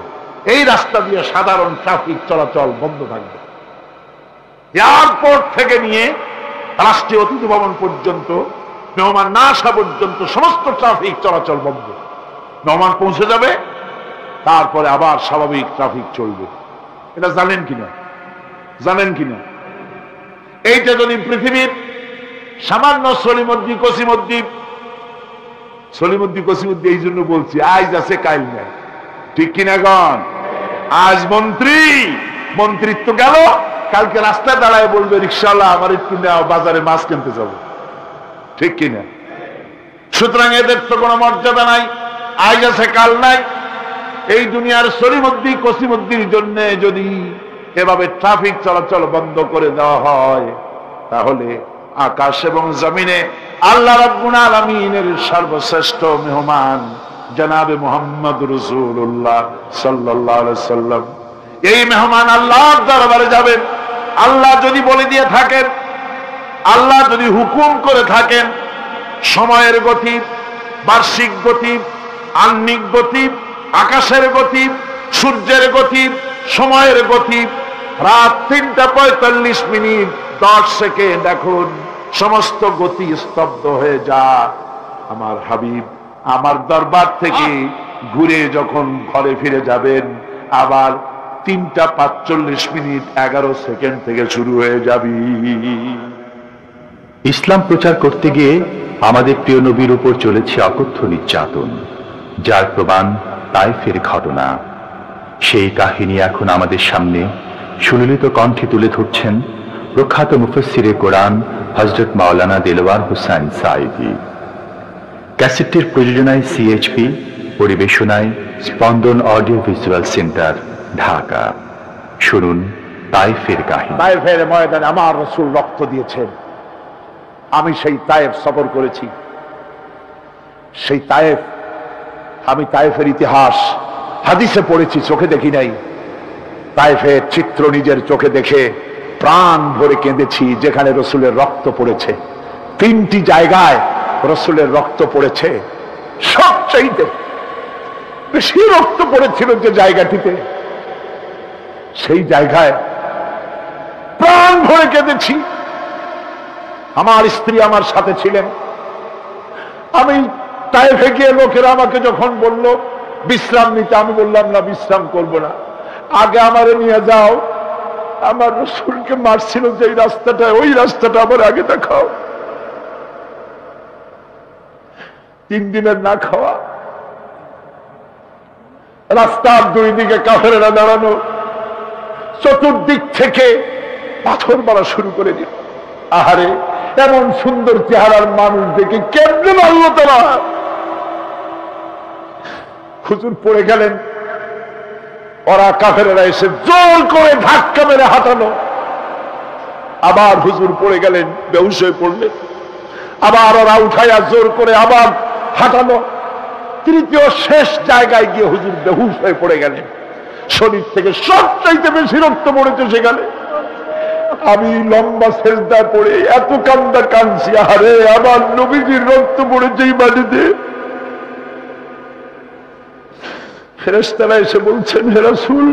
এই রাস্তা দিয়ে সাধারণ ট্রাফিক চলাচল বন্ধ থাকবে। এয়ারপোর্ট থেকে নিয়ে রাষ্ট্রীয় অতিথি ভবন পর্যন্ত মেহমান না আসা পর্যন্ত সমস্ত ট্রাফিক চলাচল বন্ধ। মেহমান পৌঁছে যাবে, তারপরে আবার স্বাভাবিক ট্রাফিক চলবে। এটা জানেন কিনা? জানেন কিনা? এইটা যদি পৃথিবীর সামান্য সলিমুদ্দিন কসিমুদ্দিন এই জন্য বলছি, আজ আছে কাল নাই। ঠিক কিনা গণ? আজ মন্ত্রিত্ব গেল, কালকে রাস্তায় দাঁড়ায় বলবে রিকশাওয়ালা আমার একটু নেওয়া, বাজারে মাছ কিনতে যাবো। ঠিক কিনা? সুতরাং এদের তো কোনো মর্যাদা নাই, আজ আছে কাল নাই। এই দুনিয়ার সলিমুদ্দিন কসিমুদ্দিনের জন্য যদি এভাবে ট্রাফিক চলাচল বন্ধ করে দেওয়া হয় তাহলে আকাশ এবং জমিনে আল্লাহ রাব্বুল আলামিনের সর্বশ্রেষ্ঠ মেহমান জনাবে মুহাম্মদ রাসূলুল্লাহ সাল্লাল্লাহু আলাইহি সাল্লাম, এই মেহমান আল্লাহর দরবারে যাবেন। আল্লাহ যদি বলে দিয়ে থাকেন, আল্লাহ যদি হুকুম করে থাকেন, সময়ের গতি, বার্ষিক গতি, আহ্নিক গতি, আকাশের গতি, সূর্যের গতি, সময়ের গতি, রাত 3:45 10 সেকেন্ড, এখন সমস্ত গতি স্তব্ধ হয়ে যা। আমার হাবিব আমার দরবার থেকে ঘুরে যখন ঘরে ফিরে যাবেন আবার 3:45 11 সেকেন্ড থেকে শুরু হয়ে যাবি। ইসলাম প্রচার করতে গিয়ে আমাদের প্রিয় নবীর উপর চলেছে অকথ্য নির্যাতন, যার প্রমাণ তায়েফের ঘটনা। সেই কাহিনী এখন আমাদের সামনে সুললিত কণ্ঠে তুলে ধরছেন প্রখ্যাত মুফাসসিরে কোরআন হযরত মাওলানা দেলওয়ার হোসেন সাঈদী। ক্যাসেটটির প্রযোজনায় সিএইচপি, পরিবেশনায় স্পন্দন অডিও ভিজুয়াল সেন্টার, ঢাকা। শুনুন তায়েফের কাহিনী। তায়েফের ময়দানে আমার রাসূল রক্ত দিয়েছেন। আমি সেই তায়েফ সফর করেছি। সেই তায়েফ, আমি তায়েফের ইতিহাস হাদিসে পড়েছি, চোখে দেখি নাই। তায়েফের চিত্র নিজের চোখে দেখে প্রাণ ভরে কেঁদেছি, যেখানে রাসূলের রক্ত পড়েছে। 3টি জায়গায় রাসূলের রক্ত পড়েছে। সবচাইতে বেশি রক্ত পড়েছিল যে জায়গাটিতে, সেই জায়গায় প্রাণ ভরে কেঁদেছি। আমার স্ত্রী আমার সাথে ছিলেন। আমি তায়েফে গিয়ে লোকেরা আমাকে যখন বলল বিশ্রাম নিতে, আমি বললাম না, বিশ্রাম করব না, আগে আমারে নিয়ে যাও। আমার রাসূলকে মারছিল যে রাস্তাটা, ওই রাস্তাটা আমার আগে দেখাও। 3 দিনের না খাওয়া, রাস্তার 2 দিকে কাফেরেরা দাঁড়ানো, চতুর্দিক থেকে পাথর মারা শুরু করে দিল। আহারে, এমন সুন্দর চেহারার মানুষ দেখে কেমনে মারল তারা। হুজুর পড়ে গেলেন, ওরা কাফেরেরা এসে জোর করে ধাক্কা মেরে হাঁটানো। আবার হুজুর পড়ে গেলেন, বেহুশ হয়ে পড়লেন। আবার ওরা উঠাইয়া জোর করে আবার হাঁটানো। তৃতীয় শেষ জায়গায় গিয়ে হুজুর বেহুশ হয়ে পড়ে গেলেন। শরীর থেকে সবচাইতে বেশি রক্ত পড়েছে সেখানে। আমি লম্বা সেজদায় পড়ে এত কান্দা কাঁদছি, আরে আমার নবীজির রক্ত পড়েছে এই মাটিতে। ফেরেশতারা এসে বলছেন, হে রাসূল,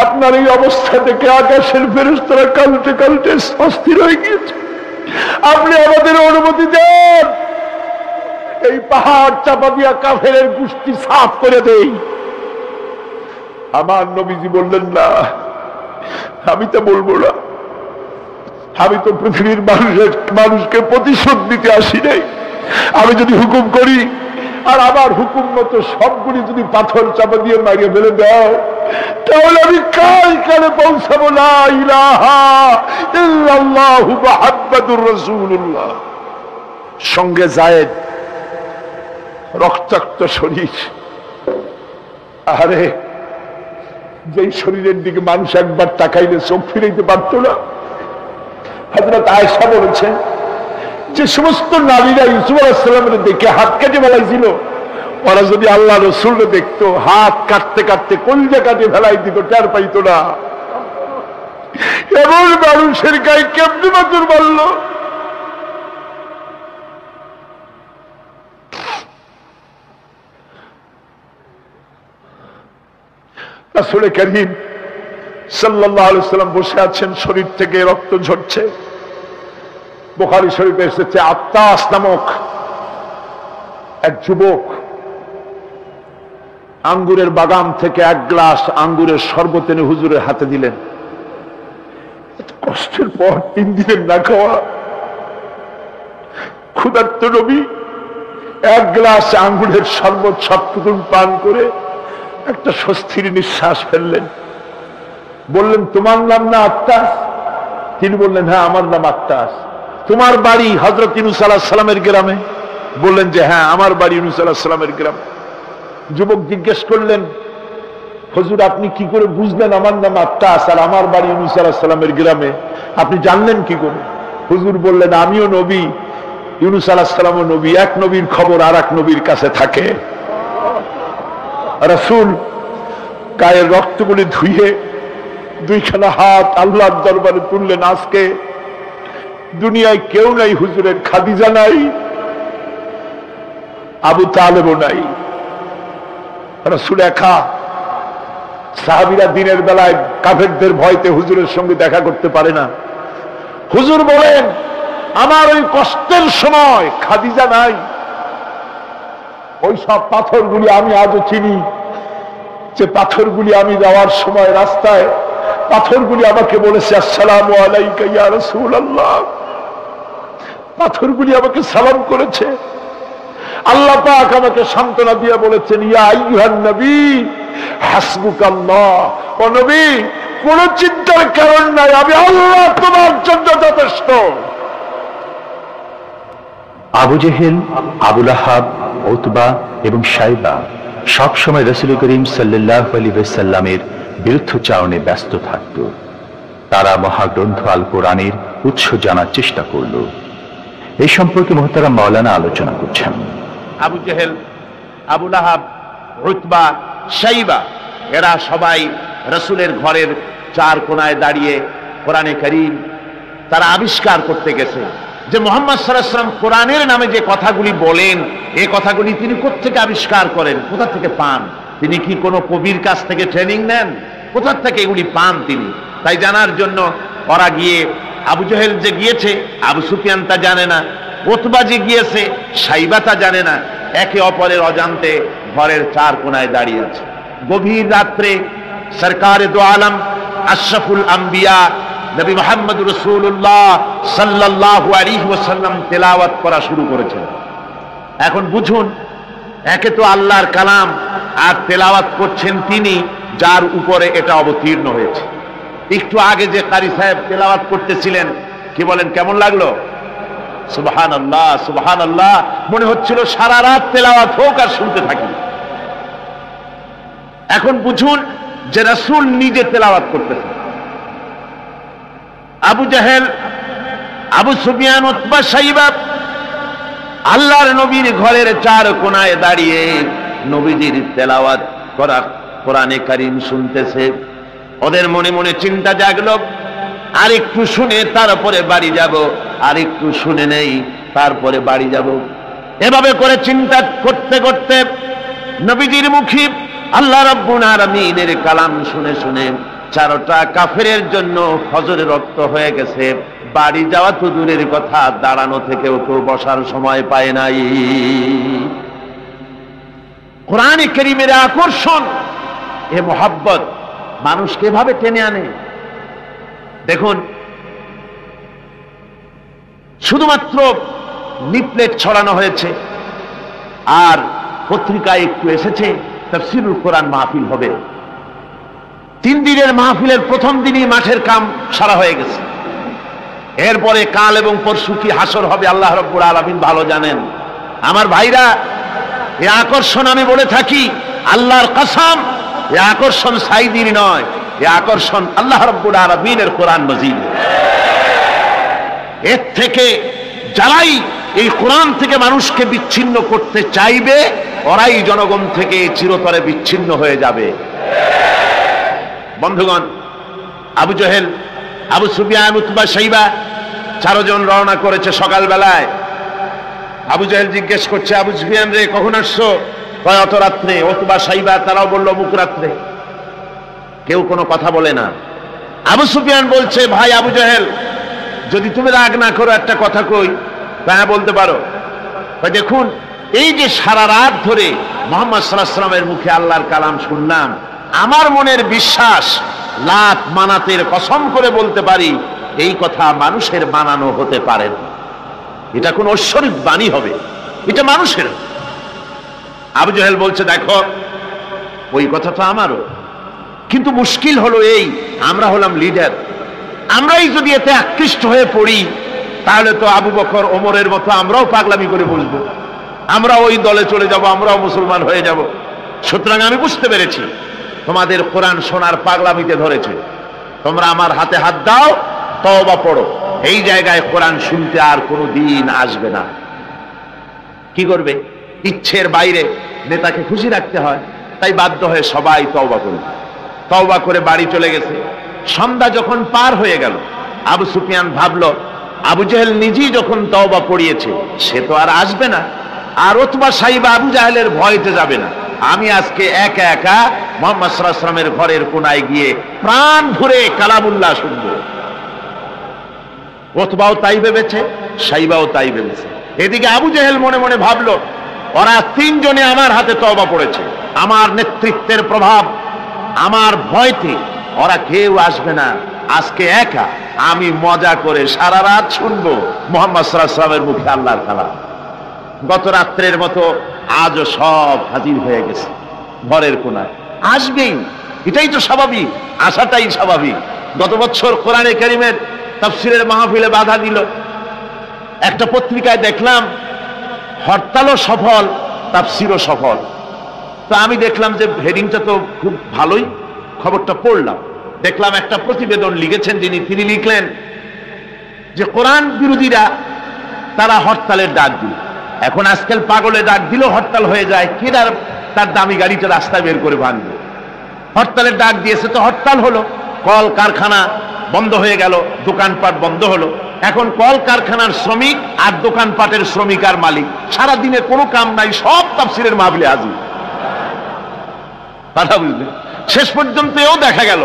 আপনার এই অবস্থা থেকে আকাশের ফেরেশতারা কাঁদতে কাঁদতে অস্থির হয়ে গিয়েছে। আপনি আমাদের অনুমতি দেন, এই পাহাড় চাপা দিয়া কাফেরের গোষ্ঠী সাফ করে দেই। আমার নবীজি বললেন, না, আমি তা বলবো না। আমি তো পৃথিবীর মানুষকে প্রতিশোধ দিতে আসি নাই। আমি যদি হুকুম করি আর আমার হুকুম মতো সবগুলি যদি পাথর চাপা দিয়ে মারিয়ে ফেলে দাও, তাহলে আমি কালে পৌঁছাবো লা ইলাহা ইল্লাল্লাহু মুহাম্মাদুর রাসূলুল্লাহ। সঙ্গে যায়েদ, রক্তাক্ত শরীর। আরে, যেই শরীরের দিকে মানুষ একবার তাকাইলে চোখ ফিরাইতে পারত না। হযরত আয়েশা বলেছেন, যে সমস্ত নারীরা ইউসুফ আলাইহিস সালামের দেখে হাত কেটে ফেলাইছিল, ওরা যদি আল্লাহ রাসূলকে দেখতো, হাত কাটতে কাটতে কলিজা কাটে ফেলাই দিত, টের পাইত না। এমন মানুষের গায়ে কেমনি পাথর মারল। রাসূল কারীম সাল্লাল্লাহু আলাইহি ওয়াসাল্লাম বসে আছেন, শরীর থেকে রক্ত ঝরছে। বুখারী শরীফে এসেছে, আত্তাস নামক এক যুবক আঙ্গুরের বাগান থেকে 1 গ্লাস আঙ্গুরের শরবত এনে হুজুরের হাতে দিলেন। এত কষ্টের পর 3 দিনের না খাওয়া ক্ষুধার্ত নবী 1 গ্লাস আঙ্গুরের শরবত সবটুকু পান করে একটা স্বস্তির নিঃশ্বাস ফেললেন। বললেন, তোমার নাম না আত্তাস? তিনি বললেন, হ্যাঁ, আমার নাম আত্তাস। তোমার বাড়ি হযরত ইউনূস আলাইহিস সালামের গ্রামে? বললেন যে হ্যাঁ, আমার বাড়ি ইউনূস আলাইহিস সালামের গ্রামে। যুবক জিজ্ঞেস করলেন, হুজুর, আপনি কি করে বুঝলেন আমার নাম আত্তাস আর আমার বাড়ি ইউনূস আলাইহিস সালামের গ্রামে? আপনি জানলেন কি করে? হুজুর বললেন, আমিও নবী, ইউনূস আলাইহিস সালামও নবী। এক নবীর খবর আর এক নবীর কাছে থাকে। রাসূল গায়ের রক্তগুলি ধুয়ে 2খানা হাত আল্লাহর দরবারে তুললেন। আজকে দুনিয়ায় কেউ নাই হুজুরের, খাদিজা নাই, আবু তালেবও নাই। রাসূল একা। সাহাবীরা দিনের বেলায় কাফেরদের ভয়তে হুজুরের সঙ্গে দেখা করতে পারে না। হুজুর বলেন, আমার ওই কষ্টের সময় খাদিজা নাই। ওই সব পাথরগুলি আমি আজও চিনি, যে পাথরগুলি আমি যাওয়ার সময় রাস্তায় পাথরগুলি আমাকে বলেছে, আসসালামু আলাইকা ইয়া রাসূলুল্লাহ। পাথরগুলি আমাকে সালাম করেছে। আল্লাহ পাক আমাকে সান্ত্বনা দিয়ে বলেছেন, ইয়া আইয়ুহান নবী হাসবুকাল্লাহ। ও নবী, কোন চিন্তার কারণ নাই, আমি আল্লাহ তোমার জন্য যথেষ্ট। আবু জেহেল, আবুল আহাব, উতবা এবং শাইবা সবসময় রাসূল করিম সাল্লাল্লাহু আলাইহি ওয়াসাল্লামের বিরুদ্ধচারণে ব্যস্ত থাকত। তারা মহাগ্রন্থ আল কোরআনের উৎস জানার চেষ্টা করল। এই সম্পর্কে মুহতারাম মাওলানা আলোচনা করছেন। আবু জেহেল, আবুল আহাব, উতবা, শাইবা এরা সবাই রাসূলের ঘরের চার কোনায় দাঁড়িয়ে কোরআনে কারীম তারা আবিষ্কার করতে গেছে যে মুহাম্মদ সাল্লাল্লাহু আলাইহি ওয়াসাল্লাম কোরআনের নামে যে কথাগুলি বলেন, এই কথাগুলি তিনি কোত্থেকে আবিষ্কার করেন, কোথা থেকে পান? তিনি কি কোনো কবির কাছ থেকে ট্রেনিং নেন? কোথা থেকে এগুলি পান তিনি? তাই জানার জন্য ওরা গিয়ে, আবু জেহেল যে গিয়েছে আবু সুফিয়ান তা জানে না, উতবা যে গিয়েছে শাইবা তা জানে না, একে অপরের অজান্তে ঘরের চার কোনায় দাঁড়িয়ে আছে। গভীর রাত্রে সরকারে দো আলম আশরাফুল আম্বিয়া নবী মুহাম্মদ রাসূলুল্লাহ সাল্লাল্লাহু আলাইহি ওয়াসাল্লাম তেলাওয়াত করা শুরু করেছেন। এখন বুঝুন, একে তো আল্লাহর কালাম, আর তেলাওয়াত করছেন তিনি যার উপরে এটা অবতীর্ণ হয়েছে। একটু আগে যে কারি সাহেব তেলাওয়াত করতেছিলেন, কি বলেন, কেমন লাগলো? সুবহানাল্লাহ, সুবহানাল্লাহ, মনে হচ্ছিল সারা রাত তেলাওয়াত হোক আর শুনতে থাকি। এখন বুঝুন যে রাসূল নিজে তেলাওয়াত করতেছেন। আবু জেহেল, আবু সুফিয়ান, উতবা, শাইবা আল্লাহর নবীর ঘরের চার কোনায় দাঁড়িয়ে নবীজির তেলাওয়াত করা কোরআনে কারীম শুনতেছে। ওদের মনে মনে চিন্তা জাগলো, আর একটু শুনে তারপরে বাড়ি যাব, আর একটু শুনে নেই তারপরে বাড়ি যাব। এভাবে করে চিন্তা করতে করতে নবীজির মুখে আল্লাহ রাব্বুল আলামিনের কালাম শুনে শুনে চারটা কাফেরের জন্য ফজরের রক্ত হয়ে গেছে। বাড়ি যাওয়া তো দূরের কথা, দাঁড়ানো থেকেও কেউ বসার সময় পায় নাই। কোরআনে কারীমের আকর্ষণ, এ মোহাব্বত মানুষকে এভাবে টেনে আনে। দেখুন, শুধুমাত্র লিফলেট ছড়ানো হয়েছে আর পত্রিকায় একটু এসেছে তাফসীরুল কোরআন মাহফিল হবে। 3 দিনের মাহফিলের প্রথম দিনই মাঠের কাম সারা হয়ে গেছে। এরপরে কাল এবং পরশু কি হাসর হবে আল্লাহ রাব্বুল আলামিন ভালো জানেন। আমার ভাইরা, এই আকর্ষণ আমি বলে থাকি, আল্লাহর কসম, এই আকর্ষণ সাইদির নয়, এই আকর্ষণ আল্লাহ রাব্বুল আলামিনের কোরআন মাজিদ। এর থেকে যারাই এই কোরআন থেকে মানুষকে বিচ্ছিন্ন করতে চাইবে, ওরাই জনগণ থেকে চিরতরে বিচ্ছিন্ন হয়ে যাবে। বন্ধুগণ, আবু জেহেল, আবু সুফিয়ান, উতবা, শাইবা 4 জন রওনা করেছে সকালবেলায়। আবু জেহেল জিজ্ঞেস করছে, আবু সুফিয়ান রে কখন আসছো? কয় অত রাত্রে। উতবা, শাইবা তারাও বললো মুখ রাত্রে। কেউ কোনো কথা বলে না। আবু সুফিয়ান বলছে, ভাই আবু জেহেল, যদি তুমি রাগ না করো একটা কথা কই। হ্যাঁ, বলতে পারো। দেখুন, এই যে সারা রাত ধরে মুহাম্মদ সাল্লাল্লাহু আলাইহি ওয়াসাল্লামের মুখে আল্লাহর কালাম শুনলাম, আমার মনের বিশ্বাস, লাত মানাতের কসম করে বলতে পারি, এই কথা মানুষের বানানো হতে পারে না। এটা কোন ঐশ্বরিক বাণী হবে, এটা মানুষের। আবু জেহেল বলছে, দেখো ওই কথা তো আমারও, কিন্তু মুশকিল হলো এই, আমরা হলাম লিডার, আমরাই যদি এতে আকৃষ্ট হয়ে পড়ি তাহলে তো আবু বকর, ওমরের মতো আমরাও পাগলামি করে বলবো, আমরা ওই দলে চলে যাব, আমরাও মুসলমান হয়ে যাব। সুতরাং আমি বুঝতে পেরেছি তোমাদের কোরআন শোনার পাগলামিতে ধরেছে। তোমরা আমার হাতে হাত দাও, তওবা পড়ো, এই জায়গায় কোরআন শুনতে আর কোনো দিন আসবে না। কি করবে? ইচ্ছের বাইরে নেতাকে খুশি রাখতে হয়, তাই বাধ্য হয়ে সবাই তওবা করবে। তওবা করে বাড়ি চলে গেছে। সন্ধ্যা যখন পার হয়ে গেল, আবু সুফিয়ান ভাবলো, আবু জেহেল নিজেই যখন তওবা পড়িয়েছে, সে তো আর আসবে না, আর উতবা, শাইবা, আবু জাহেলের ভয়তে যাবে না। আমি আজকে একা একা মুহাম্মদ সাল্লাল্লাহু আলাইহি ওয়াসাল্লামের ঘরের কোনায় গিয়ে প্রাণ ভরে কালামুল্লাহ শুনব। উতবাও তাই ভেবেছে, শাইবাও তাই ভেবেছে। এদিকে আবু জেহেল মনে মনে ভাবলো, ওরা 3 জনে আমার হাতে তওবা পড়েছে, আমার নেতৃত্বের প্রভাব, আমার ভয়তে ওরা কেউ আসবে না। আজকে একা আমি মজা করে সারা রাত শুনবো মুহাম্মদ সাল্লাল্লাহু আলাইহি ওয়াসাল্লামের মুখে আল্লাহর কালাম। গত রাত্রের মতো আজও সব হাজির হয়ে গেছে ঘরের কোনায়। আসবেই, এটাই তো স্বাভাবিক, আসাটাই স্বাভাবিক। গত বছর কোরআনে কারীমের তাফসীরের মাহফিলে বাধা দিল। একটা পত্রিকায় দেখলাম হরতালও সফল, তাফসীরও সফল। তো আমি দেখলাম যে হেডিংটা তো খুব ভালোই, খবরটা পড়লাম, দেখলাম একটা প্রতিবেদন লিখেছেন তিনি লিখলেন যে কোরআন বিরোধীরা তারা হরতালের ডাক দিল। এখন আজকাল পাগলে ডাক দিলেও হরতাল হয়ে যায়, কে তার দামি গাড়িটা রাস্তায় বের করে ভাঙবে। হরতালের ডাক দিয়েছে তো হরতাল হলো, কল কারখানা বন্ধ হয়ে গেল, দোকানপাট বন্ধ হলো। এখন কল কারখানার শ্রমিক আর দোকানপাটের শ্রমিক আর মালিক সারাদিনে কোনো কাম নাই, সব তাফসীরের মাহফিলে হাজির। কথা বুঝলেন? শেষ পর্যন্ত এও দেখা গেল,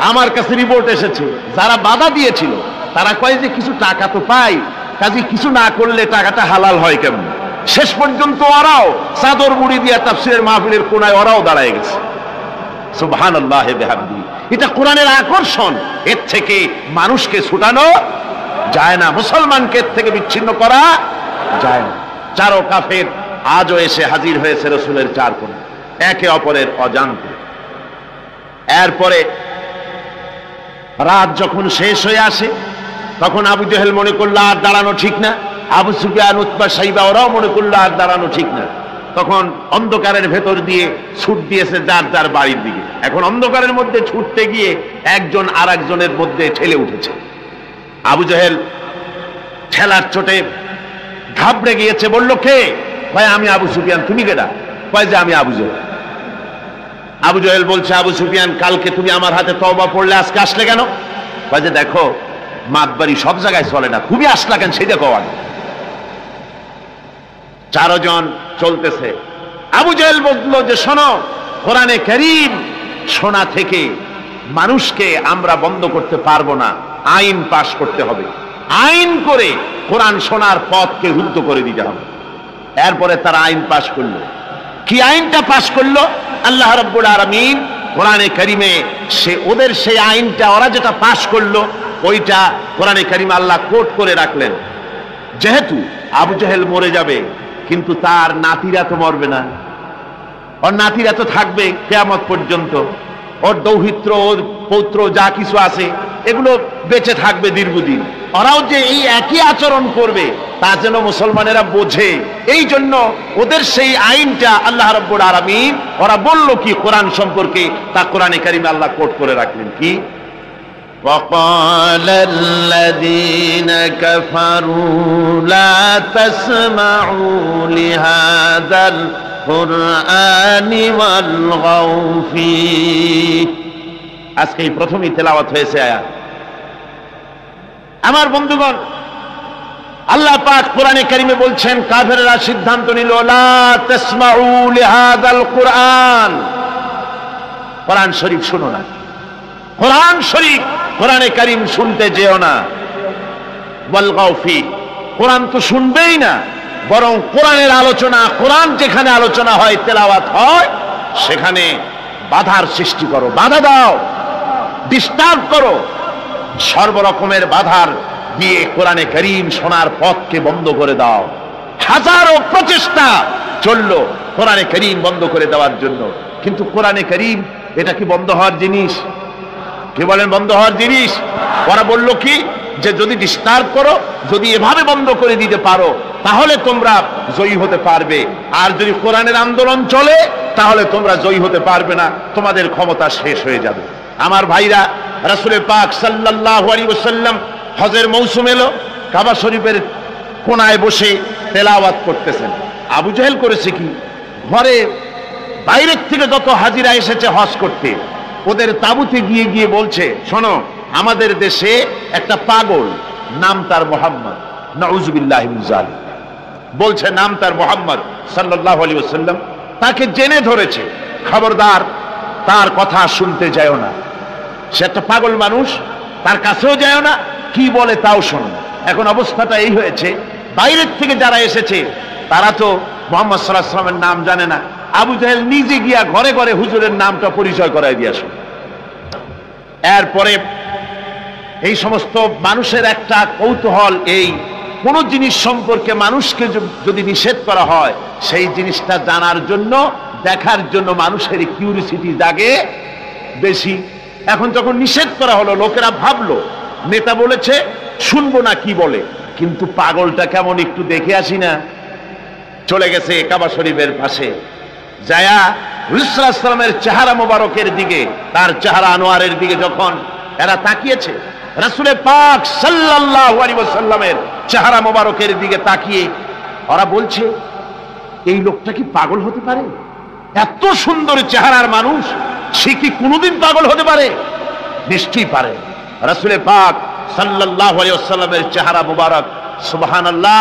আমার কাছে রিপোর্ট এসেছে, যারা বাধা দিয়েছিল তারা কয় যে কিছু টাকা তো পাই, কাজে কিছু না করলে টাকাটা হালাল হয় কেমন। শেষ পর্যন্ত ওরাও চাদর মুড়ি দিয়া তাফসীরের মাহফিলের কোনায় ওরাও দাঁড়ায় গেছে। সুবহানাল্লাহ বিহামদিহি। এটা কোরআনের আকর্ষণ, এর থেকে মানুষকে ছুটানো যায় না, মুসলমানকে এর থেকে বিচ্ছিন্ন করা যায় না। চারো কাফের আজও এসে হাজির হয়েছে রাসূলের চার কোণে, একে অপরের অজান্তে। এরপরে রাত যখন শেষ হয়ে আসে তখন আবু জেহেল মনে করলো আর দাঁড়ানো ঠিক না, আবু সুফিয়ান, উতবা, সাইবা ওরাও মনে করলো আর দাঁড়ানো ঠিক না। তখন অন্ধকারের ভেতর দিয়ে ছুট দিয়েছে যার যার বাড়ির দিকে। এখন অন্ধকারের মধ্যে ছুটতে গিয়ে একজন আর একজনের মধ্যে ঠেলে উঠেছে। আবু জেহেল ঠেলার চোটে ঘাবড়ে গিয়েছে, বলল কে? ভাই আমি আবু সুফিয়ান। তুমি কেডা? কয় যে আমি আবু জেহেল। আবু জেহেল বলছে, আবু সুফিয়ান কালকে তুমি আমার হাতে তওবা পড়লে, আজকে আসলে কেন? কয় যে দেখো মাতবাড়ি সব জায়গায় চলে না, তুমি আসলা কেন সেটা কও আগে। চারজন চলতেছে। আবু জেহেল বলল যে শোনো, কোরআনে কারীম শোনা থেকে মানুষকে আমরা বন্ধ করতে পারবো না, আইন পাশ করতে হবে, আইন করে কোরআন শোনার পথকে রুদ্ধ করে দিতে হবে। এরপরে তারা আইন পাশ করলো। কি আইনটা পাশ করলো? আল্লাহ রাব্বুল আলামিন কোরআনে কারীমে ওদের সেই আইনটা, ওরা যেটা পাশ করলো ওইটা কোরআনে কারীমে আল্লাহ কোট করে রাখলেন। যেহেতু আবু জেহেল মরে যাবে, কিন্তু তার নাতিরা তো মরবে না, ওর নাতিরা তো থাকবে কিয়ামত পর্যন্ত, ওর দৌহিত্র, ওর পৌত্র যা কিছু আছে এগুলো বেঁচে থাকবে দীর্ঘদিন। ওরাও যে এই একই আচরণ করবে তা যেন মুসলমানেরা বোঝে, এই জন্য ওদের সেই আইনটা আল্লাহ রাব্বুল আলামিন, ওরা বলল কি কোরআন সম্পর্কে, তা কোরআনে কারীমে আল্লাহ কোট করে রাখলেন কি? وقال الذين كفروا لا تسمعوا لهذا القرآن والغوا فيه। আজকে এই প্রথমই তেলাওয়াত হয়েছে আয়াত। আমার বন্ধুগণ, আল্লাহ পাক কোরআনে কারীমে বলছেন কাফেররা সিদ্ধান্ত নিল লা তাসমাউ লিহাযাল কুরআন, কোরআন শরীফ শুনো না, কোরআন শরীফ কোরআনে কারীম শুনতে যেও না। ওয়ালগাউ ফি, কোরআন তো শুনবেই না, বরং কোরআনের আলোচনা, কোরআন যেখানে আলোচনা হয়, তেলাওয়াত হয়, সেখানে বাধার সৃষ্টি করো, বাধা দাও, ডিস্টার্ব করো, সর্বরকমের বাধার দিয়ে কোরআনে কারীম শোনার পথকে বন্ধ করে দাও। হাজারো প্রচেষ্টা চললো কোরআনে কারীম বন্ধ করে দেওয়ার জন্য, কিন্তু কোরআনে কারীম এটা কি বন্ধ হওয়ার জিনিস? কে বলেন বন্ধ হওয়ার জিনিস? ওরা বলল কি যে যদি ডিস্টার্ব করো, যদি এভাবে বন্ধ করে দিতে পারো তাহলে তোমরা জয়ী হতে পারবে, আর যদি কোরআনের আন্দোলন চলে তাহলে তোমরা জয়ী হতে পারবে না, তোমাদের ক্ষমতা শেষ হয়ে যাবে। আমার ভাইরা, রাসূল পাক সাল্লাল্লাহু আলাইহি ওয়াসাল্লাম হজের মৌসুম এলো, কাবা শরীফের কোনায় বসে তেলাওয়াত করতেছেন। আবু জেহেল করেছে কি, ঘরে বাইরের থেকে যত হাজিরা এসেছে হজ করতে, ওদের তাবুতে গিয়ে গিয়ে বলছে শোনো, আমাদের দেশে একটা পাগল, নাম তার মুহাম্মদ, নাউযুবিল্লাহি মিন যালিক, বলছে নাম তার মুহাম্মদ সাল্লাল্লাহু আলাইহি ওয়াসাল্লাম, তাকে জেনে ধরেছে, খবরদার তার কথা শুনতে যাও না, সে একটা পাগল মানুষ, তার কাছেও যাও না, কি বলে তাও শোনো না। এখন অবস্থাটা এই হয়েছে, বাইরের থেকে যারা এসেছে তারা তো মুহাম্মদ সাল্লাল্লাহু আলাইহি ওয়াসাল্লামের নাম জানে না। আবু জেহেল নিজে গিয়া ঘরে ঘরে হুজুরের নামটা পরিচয় করায় দিয়ে আসে। এরপরে এই সমস্ত মানুষের একটা কৌতূহল, এই কোন জিনিস সম্পর্কে মানুষকে যদি নিষেধ করা হয় সেই জিনিসটা জানার জন্য, দেখার জন্য মানুষের কিউরিসিটি জাগে বেশি। এখন যখন নিষেধ করা হলো, লোকেরা ভাবলো নেতা বলেছে শুনবো না কি বলে, কিন্তু পাগলটা কেমন একটু দেখে আসি না, চলে গেছে কাবা শরীফের পাশে, যায়া রাসূলুল্লাহ সাল্লাল্লাহু আলাইহি ওয়াসাল্লামের চেহারা মোবারকের দিকে, তার চেহারা আনোয়ারের দিকে যখন এরা তাকিয়েছে, রাসূল পাক সাল্লাল্লাহু আলাইহি ওয়াসাল্লামের চেহারা মোবারকের দিকে তাকিয়ে ওরা বলছে, এই লোকটা কি পাগল হতে পারে? এত সুন্দর চেহারার মানুষ, সে কি কোনোদিন পাগল হতে পারে? নিশ্চয়ই পারে। রাসূল পাক সাল্লাল্লাহু আলাইহি ওয়াসাল্লামের চেহারা মোবারক, সুবহানাল্লাহ,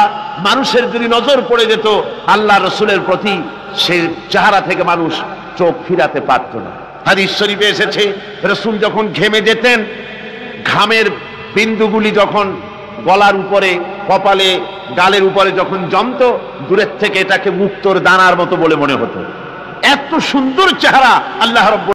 মানুষের যদি নজর পড়ে যেত আল্লাহ রসুলের প্রতি, সেই চেহারা থেকে মানুষ চোখ ফিরাতে পারত না। হাদিস শরীফে এসেছে, রসুল যখন ঘেমে যেতেন, ঘামের বিন্দুগুলি যখন গলার উপরে, কপালে, গালের উপরে যখন জমতো, দূরের থেকে এটাকে মুক্তোর দানার মতো বলে মনে হতো। এত সুন্দর চেহারা আল্লাহ রাব্বুল